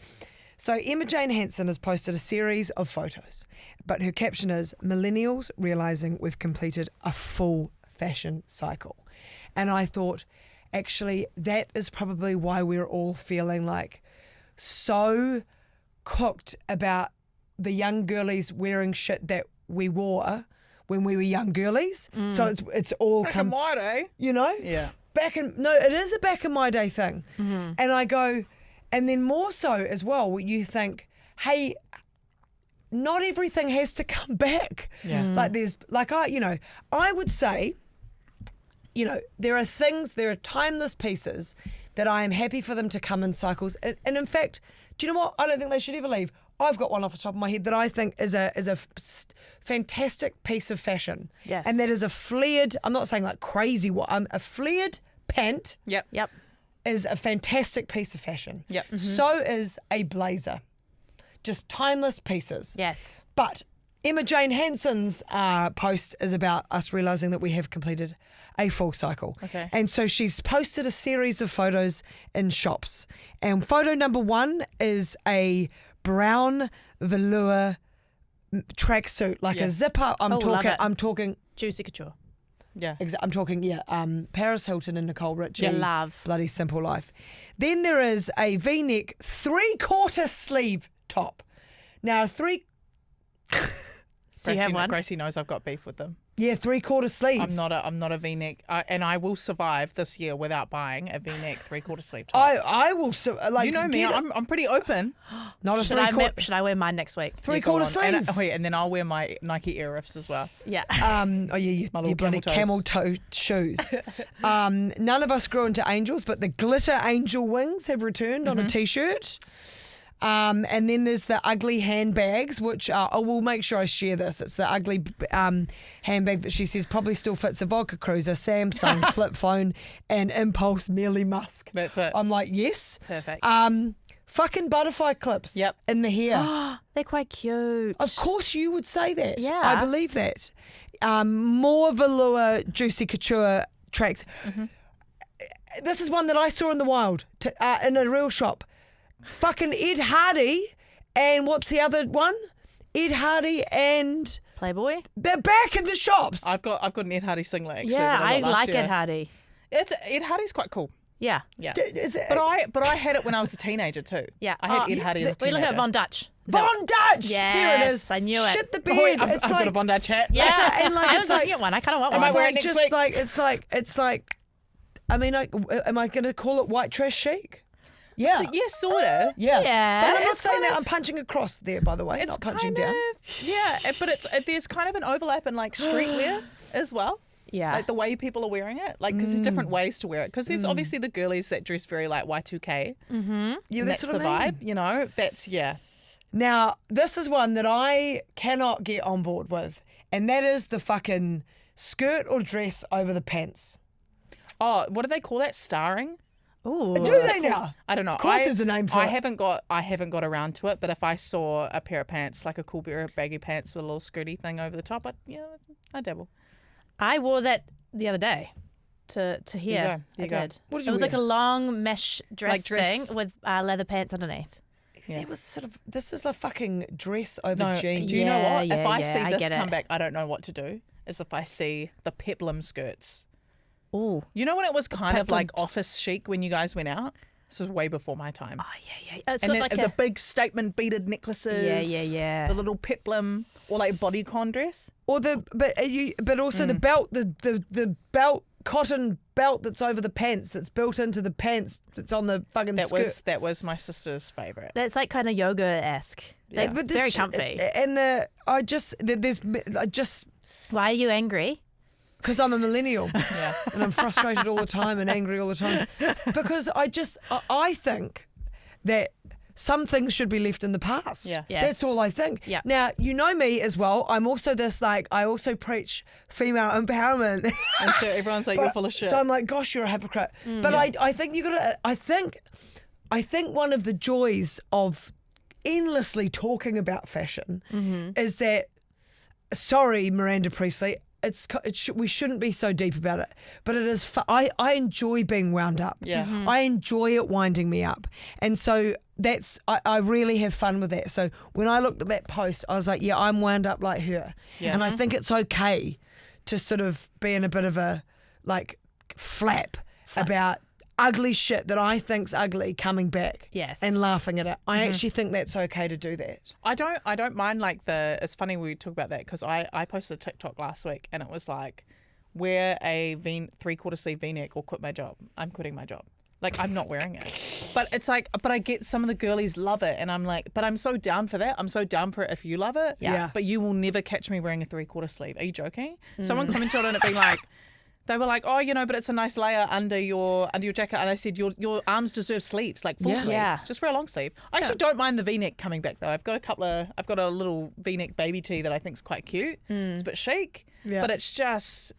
So Emma Jane Hansen has posted a series of photos, but her caption is "Millennials realizing we've completed a full fashion cycle," and I thought, actually, that is probably why we're all feeling like so cooked about the young girlies wearing shit that we wore when we were young girlies. So it's all Back in come, my day. Yeah. it is a back in my day thing. And I go, and then more so as well, you think, hey, not everything has to come back. Yeah. Like I would say, there are timeless pieces that I am happy for them to come in cycles. And in fact, do you know what? I don't think they should ever leave. I've got one off the top of my head that I think is a fantastic piece of fashion. Yes. And that is a flared, I'm not saying like crazy one, a flared pant Yep. Yep. is a fantastic piece of fashion. Yep. So is a blazer. Just timeless pieces. Yes. But Emma Jane Hanson's post is about us realising that we have completed a full cycle. Okay. And so she's posted a series of photos in shops. And photo number 1 is a brown velour tracksuit, like a zipper. love it. I'm talking Juicy couture. Yeah. I'm talking, Paris Hilton and Nicole Richie. You love. Bloody Simple Life. Then there is a V-neck 3/4 sleeve top. Now, Do you have one? Gracie knows I've got beef with them. 3/4 sleeve. I'm not a V-neck, and I will survive this year without buying a V-neck 3/4 sleeve top. I will, You know me, I'm pretty open. not a Should I 3/4. should I wear mine next week? 3/4 sleeve. And then I'll wear my Nike Air Riffs as well. Yeah. Your little bloody camel camel toe shoes. None of us grew into angels, but the glitter angel wings have returned on a t-shirt. And then there's the ugly handbags, which I will make sure I share this. It's the ugly handbag that she says probably still fits a vodka cruiser, Samsung flip phone, and Impulse Merely Musk. That's it. I'm like, yes. Perfect. Fucking butterfly clips in the hair. They're quite cute. Of course you would say that. Yeah. I believe that. More velour juicy couture tracks. This is one that I saw in the wild, in a real shop. Fucking Ed Hardy and what's the other one? Ed Hardy and Playboy. they're back in the shops. I've got an Ed Hardy singlet actually. Yeah, that I I got last like year. Ed Hardy. Ed Hardy's quite cool. Yeah. Yeah. Is it- But I had it when I was a teenager too. Yeah. I had Ed Hardy as a We teenager. look at Von Dutch. Von Dutch. Yes, There it is. I knew it. Shit the Oh, bed. wait, I've It's got a Von Dutch hat. Yeah. and like, I it's was like- looking at one. I kind of want Am one. I wearing like, next just week? like it's like. I mean, am I going to call it white trash chic? Yeah. Sort of. Yeah. Yeah. And I'm not It's saying kind that. of- I'm punching across there, by the way, It's not punching kind down. of, yeah, but there's kind of an overlap in like streetwear as well. Yeah. Like the way people are wearing it, like because there's different ways to wear it. Because there's obviously the girlies that dress very like Y2K. Yeah, And that's what the I mean. vibe, you know. That's Now, this is one that I cannot get on board with, and that is the fucking skirt or dress over the pants. Oh, what do they call that? Starring? Ooh. Do they now? I don't know. Of course there's a name for I it. haven't got around to it, but if I saw a pair of pants, like a cool pair of baggy pants with a little skirty thing over the top, I'd dabble. I wore that the other day to here. There you go. I did. What did It you was like a wear? long mesh dress, Like dress. thing with leather pants underneath. Yeah. It was sort of, this is a fucking dress over No, jeans. do you know Yeah, what? If yeah, I yeah, see I this get come it. back, I don't know what to do. Is if I see the peplum skirts. Ooh. You know when it was kind of peplum like office chic when you guys went out? This was way before my time. Oh, yeah. It's And got then like the a... big statement beaded necklaces. Yeah. The little peplum or like bodycon dress. Or but also the belt, the belt, cotton belt that's over the pants, that's built into the pants, that's on the fucking skirt. That was my sister's favourite. That's like kind of yoga-esque. Yeah. Like, very comfy. And I just Why are you angry? because I'm a millennial. Yeah. And I'm frustrated all the time and angry all the time because I think that some things should be left in the past. Yeah. Yes. That's all I think. Yeah. Now, you know me as well. I'm also this I also preach female empowerment. And so everyone's like, you're full of shit. So I'm like, gosh, you're a hypocrite. But I think you gotta I think one of the joys of endlessly talking about fashion is that, sorry, Miranda Priestley, we shouldn't be so deep about it, but it is. I enjoy being wound up. Yeah. I enjoy it winding me up, and so I really have fun with that. So when I looked at that post, I was like, yeah, I'm wound up like her, Yeah. and I think it's okay to sort of be in a bit of a like flap about ugly shit that I think's ugly coming back, Yes. and laughing at it. I actually think that's okay to do that. I don't mind like it's funny we talk about that because I posted a TikTok last week and it was like, wear a 3/4 sleeve V-neck or quit my job. I'm quitting my job. Like I'm not wearing it. But it's like, but I get some of the girlies love it and I'm like, but I'm so down for that. I'm so down for it if you love it. Yeah. But you will never catch me wearing a 3/4 sleeve. Are you joking? Someone commented on it being like, They were like, oh, but it's a nice layer under your jacket. And I said, your arms deserve sleeves, like full sleeves, Yeah. just wear a long sleeve. I actually don't mind the V-neck coming back though. I've got a little V-neck baby tee that I think is quite cute. It's a bit chic, but it's just.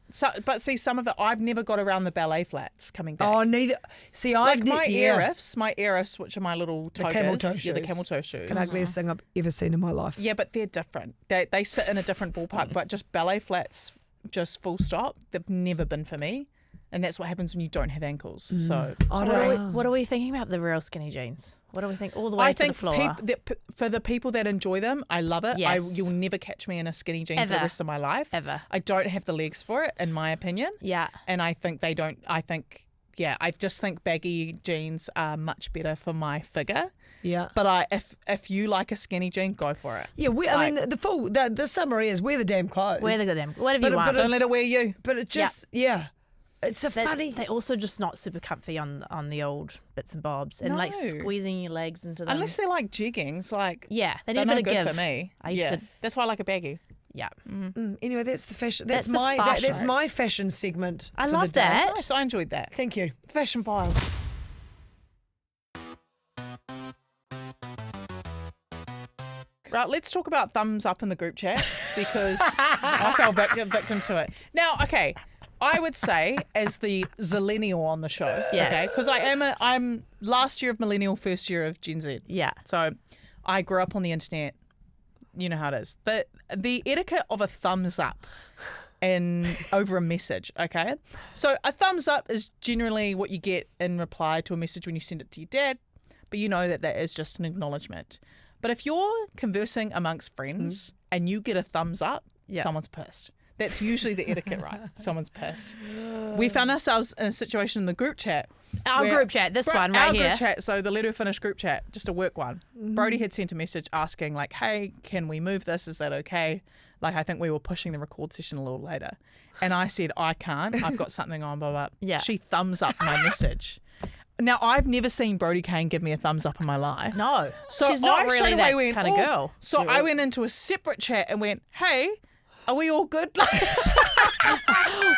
But see, some of it I've never got around the ballet flats coming back. Oh, neither. See, I've my Airifs, which are my little togas, camel toe shoes. the camel toe shoes. the ugliest thing I've ever seen in my life. Yeah, but they're different. They sit in a different ballpark. But just ballet flats, just full stop. They've never been for me, and that's what happens when you don't have ankles. So What are we thinking about the real skinny jeans? What do we think all the way I to the think floor? for the people that enjoy them, I love it. Yes. You'll never catch me in a skinny jean for the Ever. rest of my life. Ever. I don't have the legs for it, in my opinion. Yeah. And I think they don't. I just think baggy jeans are much better for my figure. Yeah. But if you like a skinny jean, go for it. Yeah, I mean, the summary is wear the damn clothes. Wear the goddamn. Whatever you But- want. but Don't let it wear you. But it just, it's a They- funny. They're also just not super comfy on the old bits and bobs and like No. squeezing your legs into them. Unless they're like jeggings, like yeah, they they're need a no bit good of give. for me. I used to. That's why I like a baggy. Yeah. Anyway, that's the fashion. That's the my fashion. that's my fashion segment. I for the love day. that. Nice, I enjoyed that. Thank you. Fashion file. Right, let's talk about thumbs up in the group chat because I fell victim to it. Now, okay, I would say as the zillennial on the show, Yes. okay, because I'm last year of millennial, first year of Gen Z. Yeah. So I grew up on the internet. You know how it is. The etiquette of a thumbs up over a message, okay? So a thumbs up is generally what you get in reply to a message when you send it to your dad, but you know that is just an acknowledgement. But if you're conversing amongst friends and you get a thumbs up, someone's pissed. That's usually the etiquette, right? Someone's pissed. We found ourselves in a situation in the group chat. Our where- group chat, this one right our here. group chat, so the letherfinish group chat, just a work one. Brodie had sent a message asking like, hey, can we move this? Is that okay? Like, I think we were pushing the record session a little later. And I said, I can't. I've got something on, blah, blah. Yeah. She thumbs up my message. Now, I've never seen Brodie Kane give me a thumbs up in my life. No. So she's not I really straight that away went, kind of "Oh." girl. So I went into a separate chat and went, hey, are we all good?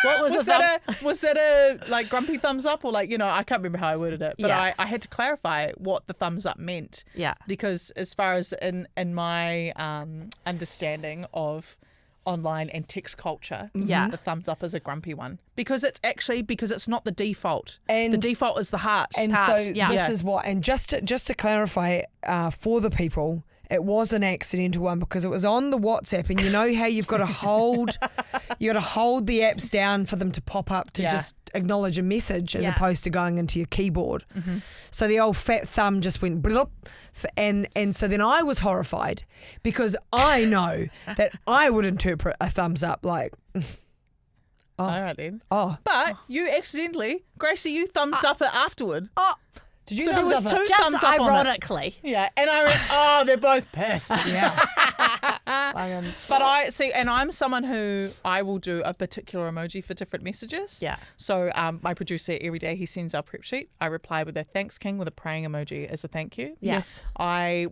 What was, Was that a like grumpy thumbs up or like, I can't remember how I worded it, but Yeah. I had to clarify what the thumbs up meant. Yeah. Because as far as in my understanding of online and text culture, Yeah. the thumbs up is a grumpy one because it's not the default. And- the default is the heart. And Heart, so yeah. this Yeah. is what, and just to clarify for the people, it was an accidental one because it was on the WhatsApp, and you know how you've got to hold, the apps down for them to pop up to Yeah. just acknowledge a message as Yeah. opposed to going into your keyboard. So the old fat thumb just went blop, and so then I was horrified because I know that I would interpret a thumbs up like, All right then. oh, But you accidentally, Gracie, you thumbsed up it afterward. Oh, did you So there thumbs was up it? two just thumbs up on it. ironically. Yeah, and I went, oh, they're both pissed. Yeah. But I see, and I'm someone who I will do a particular emoji for different messages. Yeah. So my producer, every day he sends our prep sheet, I reply with a thanks king with a praying emoji as a thank you. Yes. I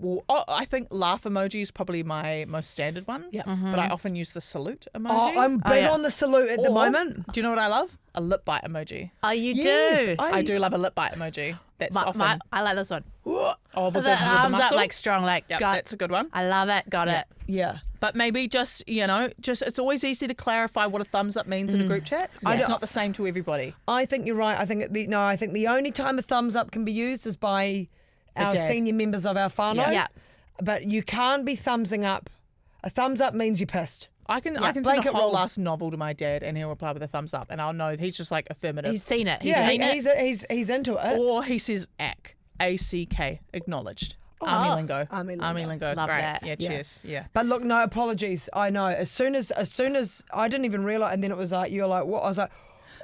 think laugh emoji is probably my most standard one. Yeah. But I often use the salute emoji. Oh, I'm big yeah. on the salute at the Or, moment. Do you know what I love? A lip bite emoji. Oh, you Yes, do. I do love a lip bite emoji. That's often. I like this one. With The the arms up muscle. like strong, like Yep, got. that's a good one. I love it. Got it. Yeah. But maybe just it's always easy to clarify what a thumbs up means in a group chat. I It's don't- not the same to everybody. I think you're right. I think the only time a thumbs up can be used is by our dad. senior members of our whānau. Yeah. But you can't be thumbsing up. A thumbs up means you're pissed. I can send blanket a whole rule. last novel to my dad and he'll reply with a thumbs up and I'll know he's just like affirmative. He's seen it. He's Yeah, seen it. he's into it. Or he says ACK, A-C-K, acknowledged. Oh. Army lingo. Army lingo. Army lingo. Love Great. that. Yeah, Yeah. cheers. Yeah. But look, no apologies. I know. As soon as I didn't even realise, and then it was like you're like, what? I was like,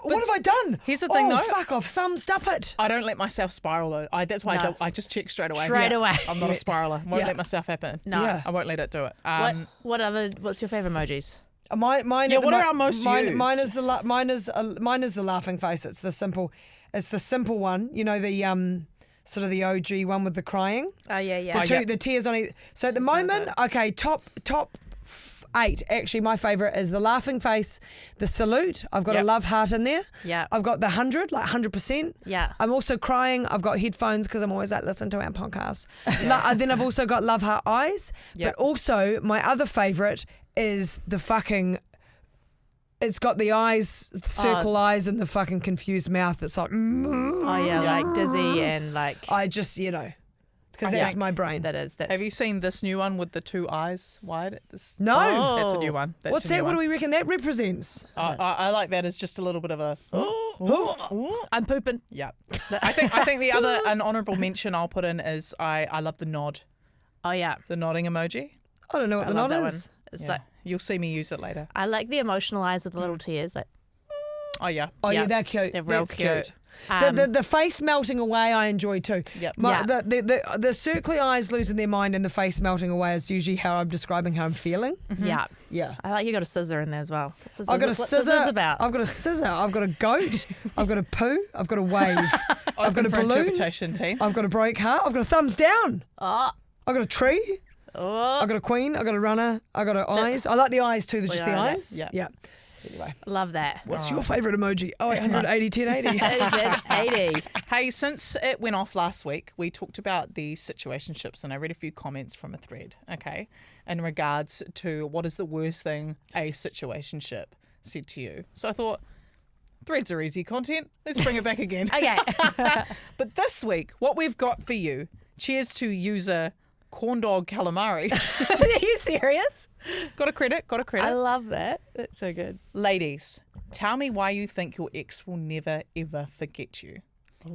what have I done? here's the thing, oh, though. fuck! I've thumbsed up it. I don't let myself spiral though. That's why No. I just check straight away. Straight away. I'm not a spiraler. Won't Yeah. let myself happen. No. Yeah. I won't let it do it. What's your favourite emojis? Mine. Yeah, what are our most used? Mine is the laughing face. It's the simple one. You know, the sort of the OG one with the crying. Oh yeah, yeah. The tears on it. So at the moment, okay, top 8. Actually, my favourite is the laughing face, the salute. I've got a love heart in there. Yeah. I've got the 100, like 100%. Yeah. I'm also crying. I've got headphones because I'm always like, listen to our podcast. Then I've also got love heart eyes. Yep. But also, my other favourite is the fucking... It's got the eyes, circle eyes, and the fucking confused mouth. It's like... Oh, yeah, like dizzy and like... I just, because that's my brain. That's Have you seen this new one with the 2 eyes wide? No. That's a new one. That's What's a new that? What one. do we reckon that represents? I like that as just a little bit of a. I'm pooping. Yeah. I think the other an honourable mention I'll put in is I love the nod, Oh, yeah. the nodding emoji. I don't know what I the love nod that is. one. It's Yeah. like, You'll see me use it later. I like the emotional eyes with the little tears. Like, Oh yeah. Oh, yeah, Yeah. they're cute. They're real That's cute. The face melting away I enjoy too. Yep. The circly eyes losing their mind and the face melting away is usually how I'm describing how I'm feeling. Yeah. Yeah. I like you got a scissor in there as well. I've got a What's scissor. scissors about? I've got a scissor. I've got a goat. I've got a poo. I've got a wave. I've got a for balloon. interpretation team. I've got a break heart. I've got a thumbs down. Oh. I've got a tree. Oh. I've got a queen. I've got a runner. I've got a eyes. I like the eyes too. Just the Yeah, eyes. yeah. Yeah. Anyway, Love that. what's your favourite emoji? Oh, 880, 1080. 80. Hey, since it went off last week, we talked about the situationships, and I read a few comments from a thread, okay, in regards to what is the worst thing a situationship said to you. So I thought, threads are easy content. Let's bring it back again. Okay. But this week, what we've got for you, cheers to user Corndog Calamari. Are you serious? Got a credit. I love that. That's so good. Ladies, tell me why you think your ex will never, ever forget you.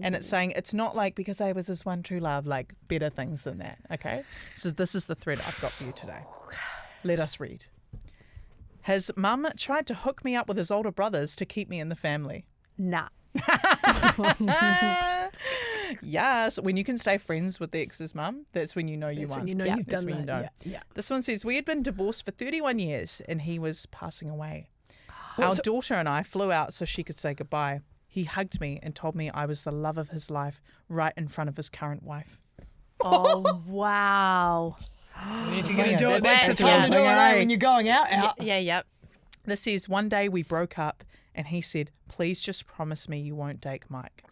And it's saying it's not like because I was his one true love, like better things than that, okay? So this is the thread I've got for you today. Let us read. His mum tried to hook me up with his older brothers to keep me in the family. Nah. Yes, when you can stay friends with the ex's mum, that's when you know you That's won. when you know Yeah. you've That's done when that. you know. Yeah. This one says, we had been divorced for 31 years and he was passing away. Our daughter and I flew out so she could say goodbye. He hugged me and told me I was the love of his life right in front of his current wife. Oh, wow. If you're going to do it, That's that's the the time to do it, time. eh? When you're going out. Yeah, yep. This says, one day we broke up and he said, please just promise me you won't date Mike.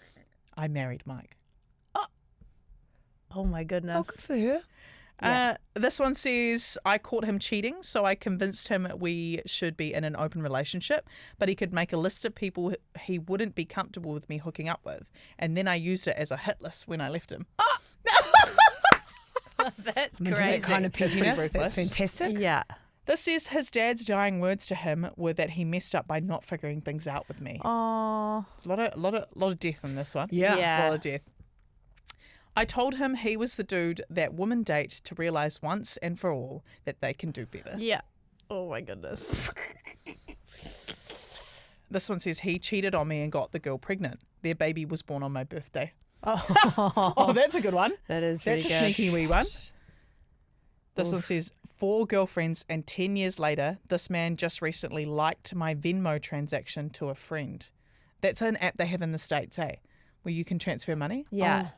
I married Mike. Oh, my Oh, goodness. good for her. This one says, I caught him cheating, so I convinced him we should be in an open relationship, but he could make a list of people he wouldn't be comfortable with me hooking up with. And then I used it as a hit list when I left him. That's Imagine crazy. that kind of That's pretty pettiness. That's ruthless. fantastic. Yeah. This says his dad's dying words to him were that he messed up by not figuring things out with me. Oh. There's a lot of death in this one. Yeah. Yeah. A lot of death. I told him he was the dude that women date to realise once and for all that they can do better. Yeah. Oh, my goodness. This one says he cheated on me and got the girl pregnant. Their baby was born on my birthday. Oh, Oh, that's a good one. that is pretty That's a good. sneaky wee one. This one says 4 girlfriends and 10 years later, this man just recently liked my Venmo transaction to a friend. That's an app they have in the States, eh? Where you can transfer money. Yeah.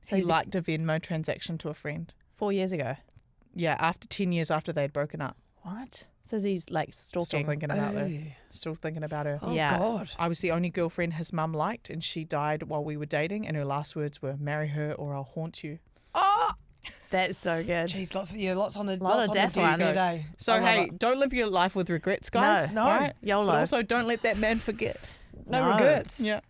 So he liked a Venmo transaction to a friend. 4 years ago. Yeah, after 10 years after they'd broken up. What? Says he's like Still stalking. thinking about her. Hey. Still thinking about her. Oh, Yeah. God. I was the only girlfriend his mum liked and she died while we were dating and her last words were, marry her or I'll haunt you. Oh, that's so good. Jeez, lots on the Lot of death one. day. So, hey, don't live your life with regrets, guys. No. all right? YOLO. But also, don't let that man forget. No No. regrets. Yeah.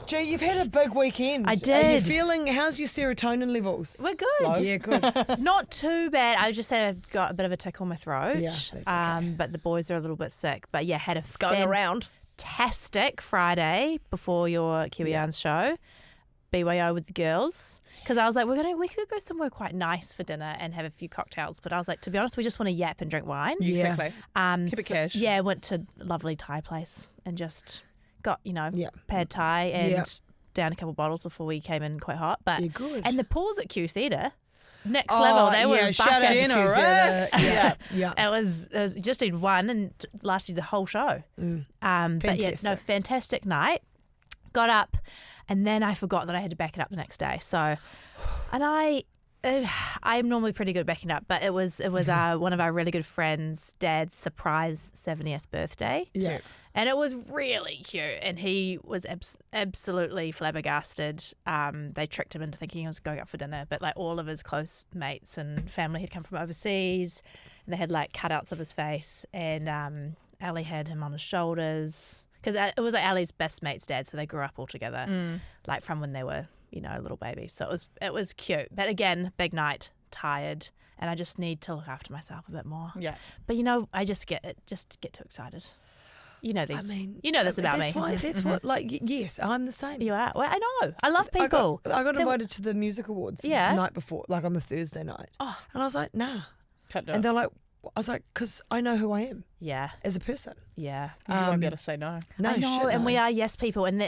Gee, you've had a big weekend. I Are you did. feeling, how's your serotonin levels? We're good. Yeah, good. Not too bad. I was just saying I've got a bit of a tick on my throat. Yeah, that's okay. But the boys are a little bit sick. But yeah, had a around. fantastic Friday before your Kiwi Yarns show. BYO with the girls. Because I was like, we could go somewhere quite nice for dinner and have a few cocktails. But I was like, to be honest, we just want to yap and drink wine. Yeah. Exactly. Keep it So- cash. Yeah, went to a lovely Thai place and just got, Yeah. pad Thai and Yeah. down a couple of bottles before we came in quite hot. But Yeah, good. And the pools at Q Theatre, next level. They were shout out to bucket generous. Keith, yeah. It was just did one and lasted the whole show. But yeah, no, Fantastic. fantastic night. Got up, and then I forgot that I had to back it up the next day. So, and I I'm normally pretty good at backing up, but it was one of our really good friends' dad's surprise 70th birthday. Yeah. And it was really cute, and he was absolutely flabbergasted. They tricked him into thinking he was going out for dinner, but like all of his close mates and family had come from overseas, and they had like cutouts of his face, and Ali had him on his shoulders because it was like Ali's best mate's dad, so they grew up all together, like from when they were little babies. So it was cute, but again, big night, tired, and I just need to look after myself a bit more. Yeah, but I just get too excited. You know this. I mean, you know this about that's me. Why, that's what. Like, yes, I'm the same. You are. Well, I know. I love people. I got invited to the music awards the night before, like on the Thursday night. Oh. And I was like, nah. cut And they're like, I was like, because I know who I am. Yeah. As a person. Yeah. you won't be able to say no. No, I know, shit, and no. we are yes people, and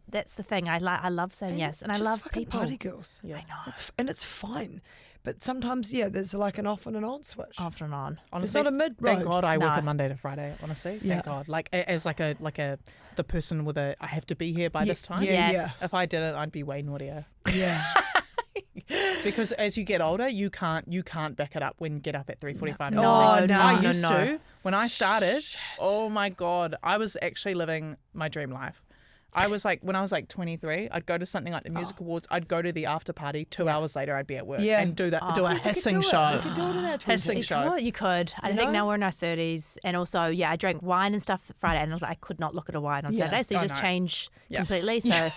that's the thing. I love saying yes, and I just love fucking people. party girls. Yeah. I know. It's fine. But sometimes, there's like an off and an on switch. Off and on. Honestly, It's not a mid-road. Thank God I work No. a Monday to Friday. Honestly, Yeah. thank God. Like as the person with I have to be here by this time. Yeah, Yes. If I didn't, I'd be way naughtier. Yeah. Because as you get older, you can't back it up when you get up at 3:45. No. in the morning. Oh, no. I No, used no. to when I started. Oh my God, I was actually living my dream life. I was like, when I was like 23, I'd go to something like the music awards. I'd go to the after party. 2 hours later, I'd be at work Yeah. and do a You could hissing do it. show. You could do it in our 20s. Hissing It's show. what you could. I You think know? now we're in our 30s, and also I drank wine and stuff Friday, and I was like I could not look at a wine on Yeah. Saturday, so you Oh, just no. change Yeah. completely. So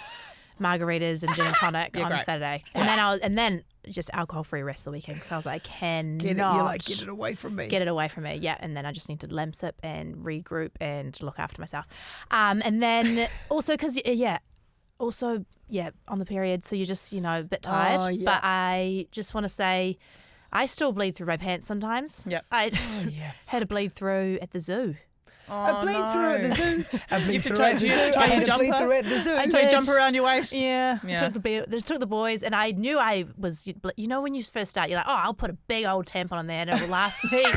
margaritas and gin and tonic Yeah, on great. Saturday, Yeah. and then just alcohol free rest of the weekend. So I was like, You're like, get it away from me. Get it away from me, yeah. And then I just need to lamb sip and regroup and look after myself. And then also because on the period, so you're just a bit tired. Oh, yeah. But I just want to say, I still bleed through my pants sometimes. Yep. I yeah. had a bleed through at the zoo. I bleed through at the zoo. I bleed have to through tie- at the do you have zoo. to tie I your had to bleed jumper? through at the zoo. I So you did. jump around your waist. Yeah. Yeah. Took the boys, and I knew I was. When you first start, you're like, oh, I'll put a big old tampon on there, and it'll last me. It'll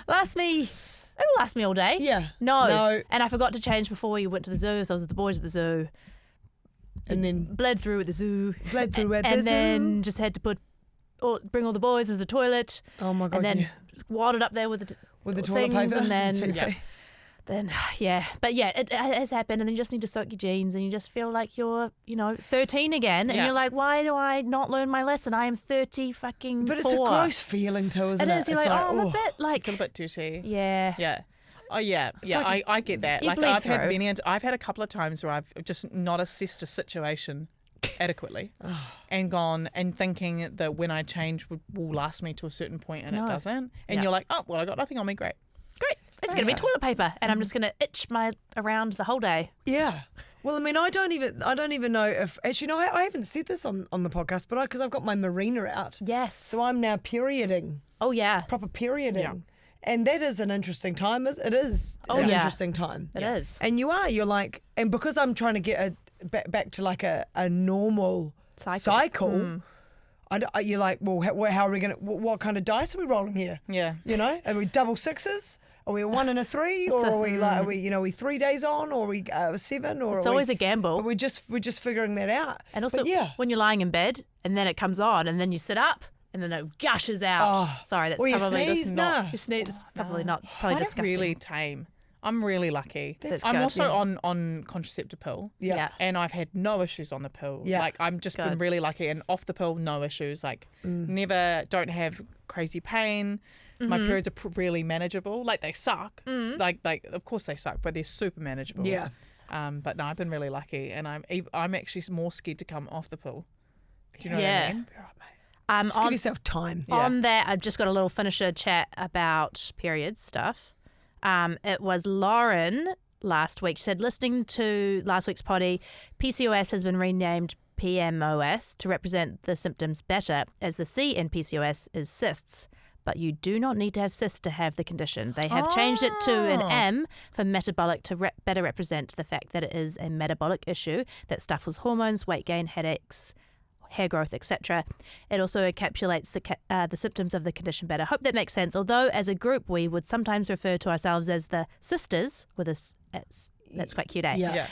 last me all day. Yeah. No. And I forgot to change before we went to the zoo, so I was with the boys at the zoo. And then Bled through at the zoo. bled through at the And zoo. then just had to bring all the boys to the toilet. Oh my God. And then yeah. wadded up there with the toilet things, paper. and then Seriously. it has happened, and then you just need to soak your jeans, and you just feel like you're 13 again, and Yeah. you're like, why do I not learn my lesson? I am 30 fucking But it's a gross feeling too, isn't It it? is. You're It's like, oh, I'm a bit like A little bit douchey. yeah. Yeah. Oh yeah, yeah. like I get that. you Like bleed I've had through. I've had a couple of times where I've just not assessed a situation adequately and gone and thinking that when I change will last me to a certain point and No. it doesn't. And Yeah. you're like, oh well, I got nothing on me. Great. It's gonna be Yeah. toilet paper, and I'm just gonna itch around the whole day. Yeah. Well, I mean, I don't even know if actually no, I haven't said this on the podcast, but because I've got my marina out, Yes. so I'm now perioding, Oh yeah. proper perioding, Yeah. and that is an interesting time. It is Oh, an yeah. interesting time. It is. And you're like, and because I'm trying to get back to like a normal cycle. You're like, well, how are we gonna? What kind of dice are we rolling here? Yeah. Are we double sixes? Are we a 1 and a 3, or are we like, are we 3 days on, or are we 7, or It's are always we, a gamble. But we're just figuring that out. And also, But yeah. when you're lying in bed and then it comes on, and then you sit up, and then it gushes out. Oh. Sorry, that's Or you probably sneeze? just Nah. You sneeze. It's probably not. I Probably don't disgusting. really tame. I'm really lucky. That's I'm good, also yeah. on contraceptive pill. Yeah. Yeah. And I've had no issues on the pill. Yeah. Like I'm just been Good. really lucky, and off the pill, no issues. Like don't have crazy pain. My periods are really manageable. Like they suck. Like of course they suck, but they're super manageable. Yeah. But no, I've been really lucky, and I'm actually more scared to come off the pill. Do you know Yeah. what I mean? Just give On, yourself time. Yeah. on that, I've just got a little finisher chat about periods stuff. It was Lauren last week. She said, listening to last week's potty, PCOS has been renamed PMOS to represent the symptoms better, as the C in PCOS is cysts. But you do not need to have cysts to have the condition. They have changed it to an M for metabolic to better represent the fact that it is a metabolic issue that stifles hormones, weight gain, headaches, hair growth, etc. It also encapsulates the symptoms of the condition better. Hope that makes sense. Although as a group we would sometimes refer to ourselves as the sisters with a That's quite cute, eh? Yeah.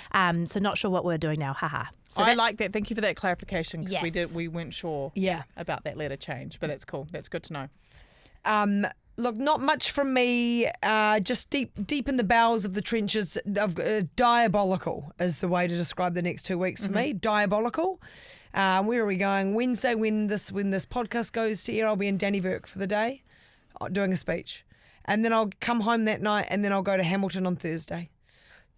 So not sure what we're doing now. Haha. So I like that. Thank you for that clarification because Yes. we weren't sure Yeah. about that letter change, but that's cool. That's good to know. Look, not much from me. Just deep in the bowels of the trenches. Diabolical is the way to describe the next 2 weeks for me. Diabolical. Where are we going? Wednesday, when this podcast goes to air, I'll be in Dannyburg for the day, doing a speech, and then I'll come home that night, and then I'll go to Hamilton on Thursday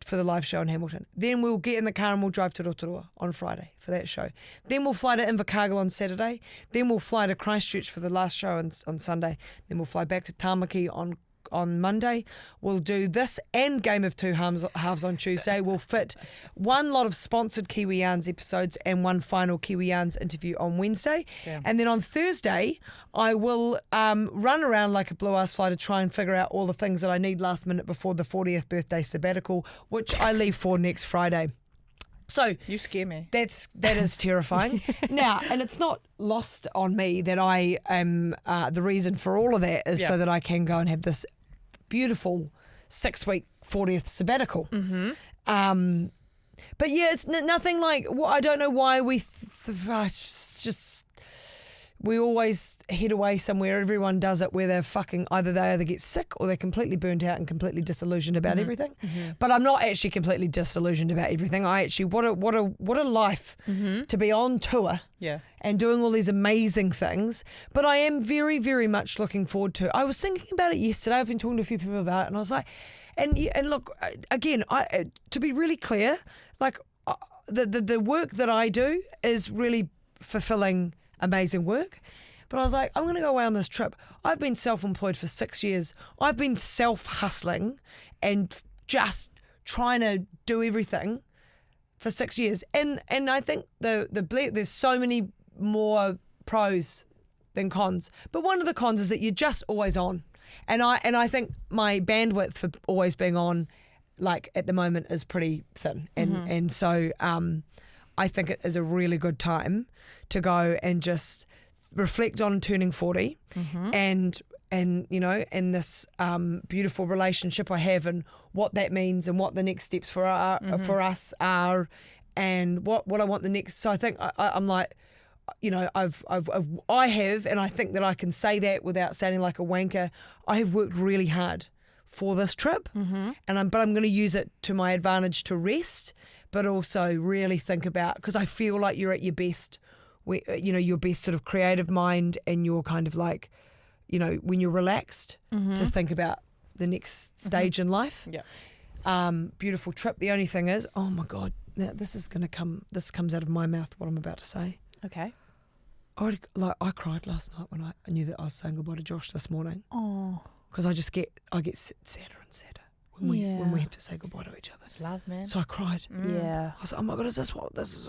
for the live show in Hamilton. Then we'll get in the car and we'll drive to Rotorua on Friday for that show. Then we'll fly to Invercargill on Saturday. Then we'll fly to Christchurch for the last show on Sunday. Then we'll fly back to Tamaki on Monday. We'll do this and Game of Two Halves on Tuesday. We'll fit one lot of sponsored Kiwi Yarns episodes and one final Kiwi Yarns interview on Wednesday. Yeah. And then on Thursday, I will run around like a blue-ass fly to try and figure out all the things that I need last minute before the 40th birthday sabbatical, which I leave for next Friday. So You scare me. that is terrifying. Now, and it's not lost on me that I am the reason for all of that is so that I can go and have this beautiful 6-week 40th sabbatical. But yeah, it's nothing like. I don't know why we always head away somewhere. Everyone does it where they either get sick or they're completely burnt out and completely disillusioned about everything. But I'm not actually completely disillusioned about everything. I actually what a life to be on tour and doing all these amazing things. But I am very, very much looking forward to. I was thinking about it yesterday. I've been talking to a few people about it, and I was like, and look again. To be really clear, like the work that I do is really fulfilling. Amazing work. But I was like, I'm going to go away on this trip. I've been self-employed for 6 years. I've been self-hustling and just trying to do everything for 6 years. And I think there's so many more pros than cons. But one of the cons is that you're just always on. And I think my bandwidth for always being on, like at the moment, is pretty thin. And so I think it is a really good time to go and just reflect on turning 40 and you know, and this beautiful relationship I have and what that means and what the next steps for us are and what I want the next. So I think I'm like, you know, I have, and I think that I can say that without sounding like a wanker. I have worked really hard for this trip, but I'm going to use it to my advantage to rest, but also really think about, because I feel like you're at your best, you know, your best sort of creative mind, and you're kind of like, you know, when you're relaxed to think about the next stage in life. Yeah. Beautiful trip. The only thing is, oh my God, now this comes out of my mouth, what I'm about to say. Okay. I cried last night when I knew that I was saying goodbye to Josh this morning. Oh. Because I get sadder and sadder when we have to say goodbye to each other. It's love, man. So I cried. Yeah. I was like, oh my God, is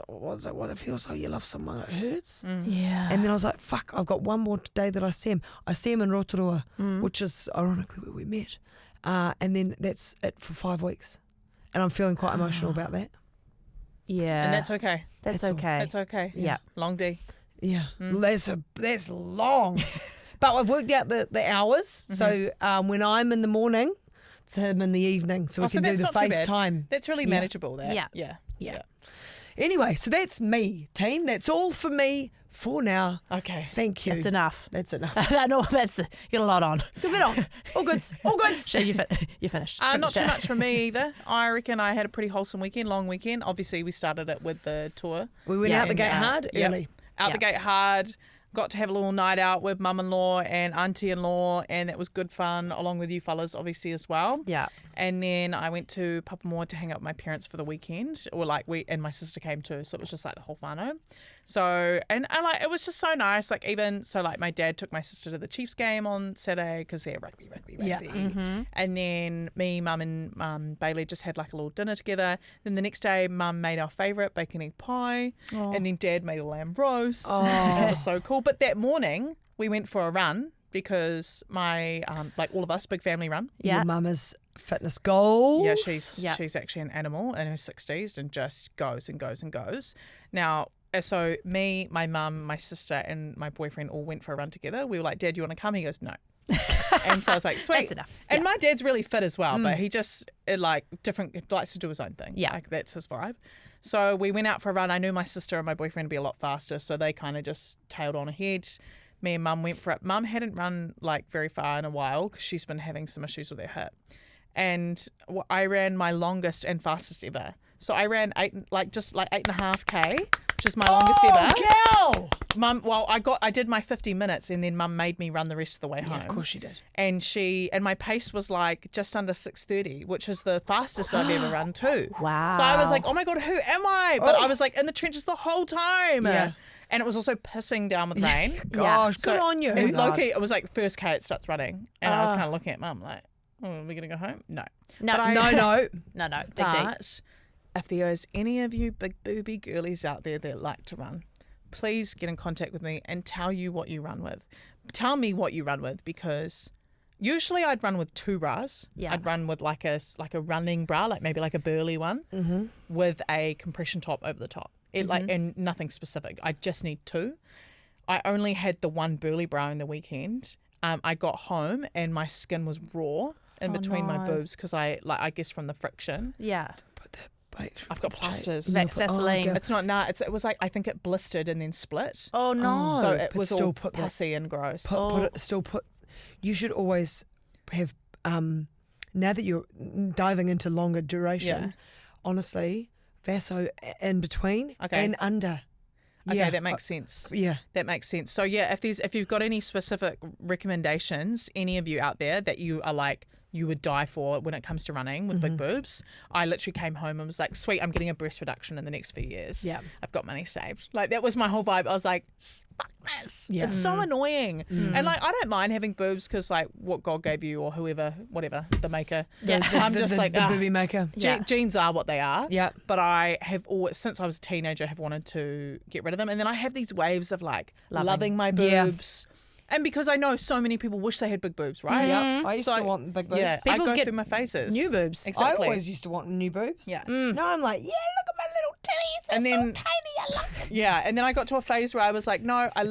what it feels like? You love someone that hurts. Yeah. And then I was like, fuck, I've got one more day that I see him. I see him in Rotorua, which is ironically where we met. And then that's it for 5 weeks. And I'm feeling quite emotional about that. Yeah. And that's okay. That's That's all. okay. It's okay. Yeah. Long D. Yeah, that's long. But I've worked out the hours. So when I'm in the morning, it's him in the evening. So we can do the that's not too bad. FaceTime. That's really manageable. That. Yeah. Yeah. Anyway, so that's me, team. That's all for me for now. Okay. Thank you. That's enough. That's enough. That's you got a lot on. Good bit on. All good. All good. Shows you finished. Not too much for me either. I reckon I had a pretty wholesome weekend, long weekend. Obviously, we started it with the tour. We went out the gate hard early. Out the gate hard. Got to have a little night out with mum-in-law and auntie-in-law, and it was good fun, along with you fellas, obviously, as well. Yeah. And then I went to Papamoa to hang out with my parents for the weekend, and my sister came too, so it was just like the whole whānau. So, and it was just so nice. Like, even, so like my dad took my sister to the Chiefs game on Saturday because they're rugby. Yeah. And then me, mum and Bailey just had like a little dinner together. Then the next day, mum made our favourite bacon egg pie. Oh. And then dad made a lamb roast. Oh. And it was so cool. But that morning, we went for a run because my, like all of us, big family run. Yeah. Your mama's fitness goals. Yeah, she's actually an animal in her 60s and just goes and goes and goes. Now, so me, my mum, my sister and my boyfriend all went for a run together. We were like, Dad, you want to come? He goes, no. And so I was like, sweet. That's enough. And my dad's really fit as well, but he just likes to do his own thing. Yeah. Like that's his vibe. So we went out for a run. I knew my sister and my boyfriend would be a lot faster, so they kind of just tailed on ahead. Me and Mum went for it. Mum hadn't run like very far in a while because she's been having some issues with her hip. And I ran my longest and fastest ever. So I ran 8.5K, which is my longest ever. Gal! Mum, I did my 50 minutes and then Mum made me run the rest of the way home. Yeah, of course she did. And my pace was like just under 6:30, which is the fastest I've ever run too. Wow. So I was like, oh my God, who am I? But I was like in the trenches the whole time. Yeah. And it was also pissing down with rain. Gosh, good on you. And low-key, it was like first K it starts running. And I was kind of looking at Mum like, are we going to go home? No. No. No. Dig deep. But if there is any of you big booby girlies out there that like to run, please get in contact with me and tell me what you run with, because usually I'd run with 2 bras. Yeah. I'd run with like a running bra, like maybe like a burly one, with a compression top over the top. And nothing specific. I just need 2. I only had the one burly bra in the weekend. I got home and my skin was raw in between my boobs because I guess from the friction. Yeah. I've got plasters. Vaseline. It's not it was like I think it blistered and then split. Oh no. So it was still all put that- pussy and gross. You should always have, now that you're diving into longer duration, honestly, Vaso in between and under. Okay, that makes sense. Yeah. That makes sense. So yeah, if you've got any specific recommendations, any of you out there that you are like you would die for when it comes to running with big boobs, I literally came home and was like, sweet, I'm getting a breast reduction in the next few years. Yeah. I've got money saved. Like that was my whole vibe. I was like, fuck this. Yeah. It's so annoying. And like I don't mind having boobs because like what God gave you or whatever, the maker. I'm just like the booby maker. Genes are what they are. Yeah. But I have always, since I was a teenager, have wanted to get rid of them. And then I have these waves of like loving my boobs. And because I know so many people wish they had big boobs, right? Yeah, I used to want big boobs. Yeah, People I go get through my phases. New boobs. Exactly. I always used to want new boobs. Yeah. Now I'm like, yeah, look at my little titties. They're And then- so tiny. I love them. Yeah, and then I got to a phase where I was like, no, I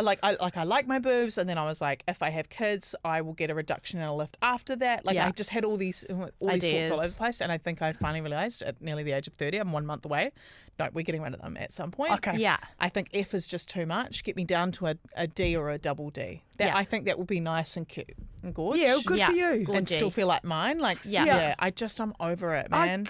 like my boobs, and then I was like, if I have kids, I will get a reduction and a lift after that. Like I just had all these thoughts all over the place, and I think I finally realised at nearly the age of 30, I'm 1 month away. No, we're getting rid of them at some point. Okay. Yeah. I think F is just too much. Get me down to a D or a double D. I think that would be nice and cute and gorgeous. Yeah, good for you. And still feel like mine. Like, I'm over it, man.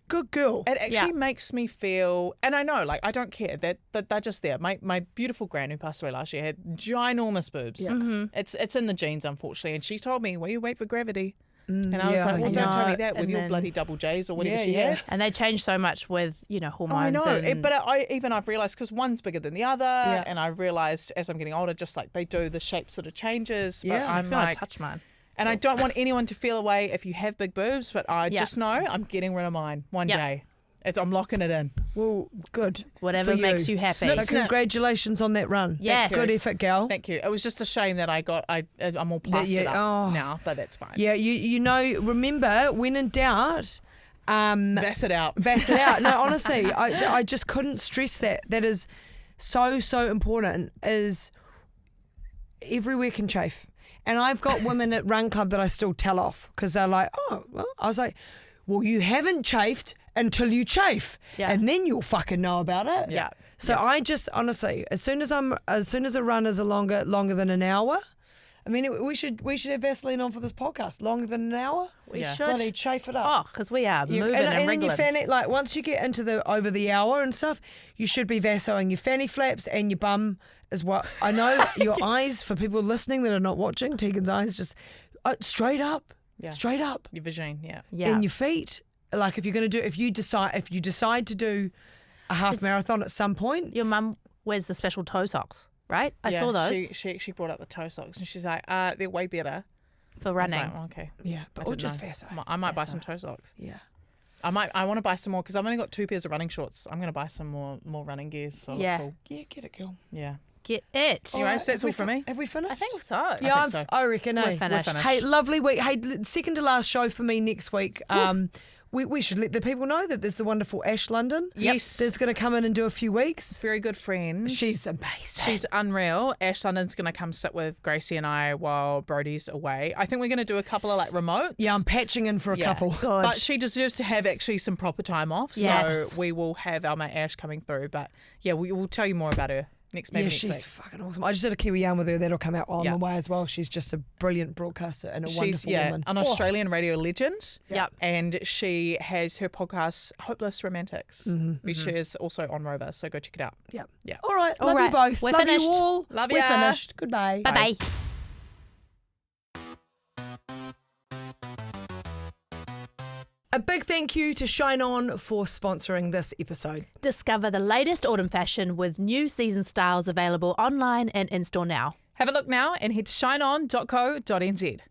Good girl. It actually makes me feel, and I know, like, I don't care that they're just there. My beautiful gran who passed away last year had ginormous boobs. Yeah. It's in the genes, unfortunately. And she told me, well, you wait for gravity. And I was like, well, don't tell me that with your bloody double J's or whatever she had. And they change so much with, hormones. I know, but I've realised because one's bigger than the other, and I've realised as I'm getting older, just like they do, the shape sort of changes. But I'm gonna like, touch mine. And I don't want anyone to feel away if you have big boobs, but I just know I'm getting rid of mine one day. I'm locking it in. Well, good. Whatever for makes you happy. Snip, congratulations on that run. Yes. Good effort, gal. Thank you. It was just a shame that I'm all plastered up now, but that's fine. Yeah, remember, when in doubt, Vass it out. Vass it out. No, honestly, I just couldn't stress that. That is so important, is everywhere can chafe. And I've got women at Run Club that I still tell off because they're like, oh, well, I was like, well, you haven't chafed until you chafe, and then you'll fucking know about it. Yeah. So I just honestly, as soon as a run is longer than an hour, I mean, we should have Vaseline on for this podcast. Longer than an hour, We should. bloody chafe it up. Oh, because we are moving and then wriggling. your fanny, like once you get into over the hour and stuff, you should be Vasoing your fanny flaps and your bum as well. I know your eyes, for people listening that are not watching, Tegan's eyes just straight up, straight up. Your vagine, And your feet. Like if you decide to do a half marathon at some point. Your mum wears the special toe socks, right? I saw those. She brought up the toe socks and she's like, they're way better for running. I was like, okay. Yeah, or just Vaso. I might buy some toe socks. Yeah. I want to buy some more because I've only got 2 pairs of running shorts. I'm going to buy some more running gear. So Yeah. cool. Yeah, get it, girl. Yeah. Get it. Anyways, that's all from me. Have we finished? I think so. Yeah, so. I reckon. We're finished. Hey, lovely week. Hey, second to last show for me next week. we should let the people know that there's the wonderful Ash London. Yes. That's going to come in and do a few weeks. Very good friend. She's amazing. She's unreal. Ash London's going to come sit with Gracie and I while Brodie's away. I think we're going to do a couple of like remotes. Yeah, I'm patching in for a couple. Good. But she deserves to have actually some proper time off. Yes. So we will have our mate Ash coming through. But yeah, we will tell you more about her next week. She's fucking awesome. I just did a Kiwi yarn with her. That'll come out on the way as well. She's just a brilliant broadcaster and a wonderful woman. An Australian radio legend. Yep. And she has her podcast, Hopeless Romantics, which is also on Rova. So go check it out. Yeah. Yeah. All right. All Love right. you both. We're Love finished. you all. Love We're ya. finished. Goodbye. Bye-bye. A big thank you to Shine On for sponsoring this episode. Discover the latest autumn fashion with new season styles available online and in-store now. Have a look now and head to shineon.co.nz.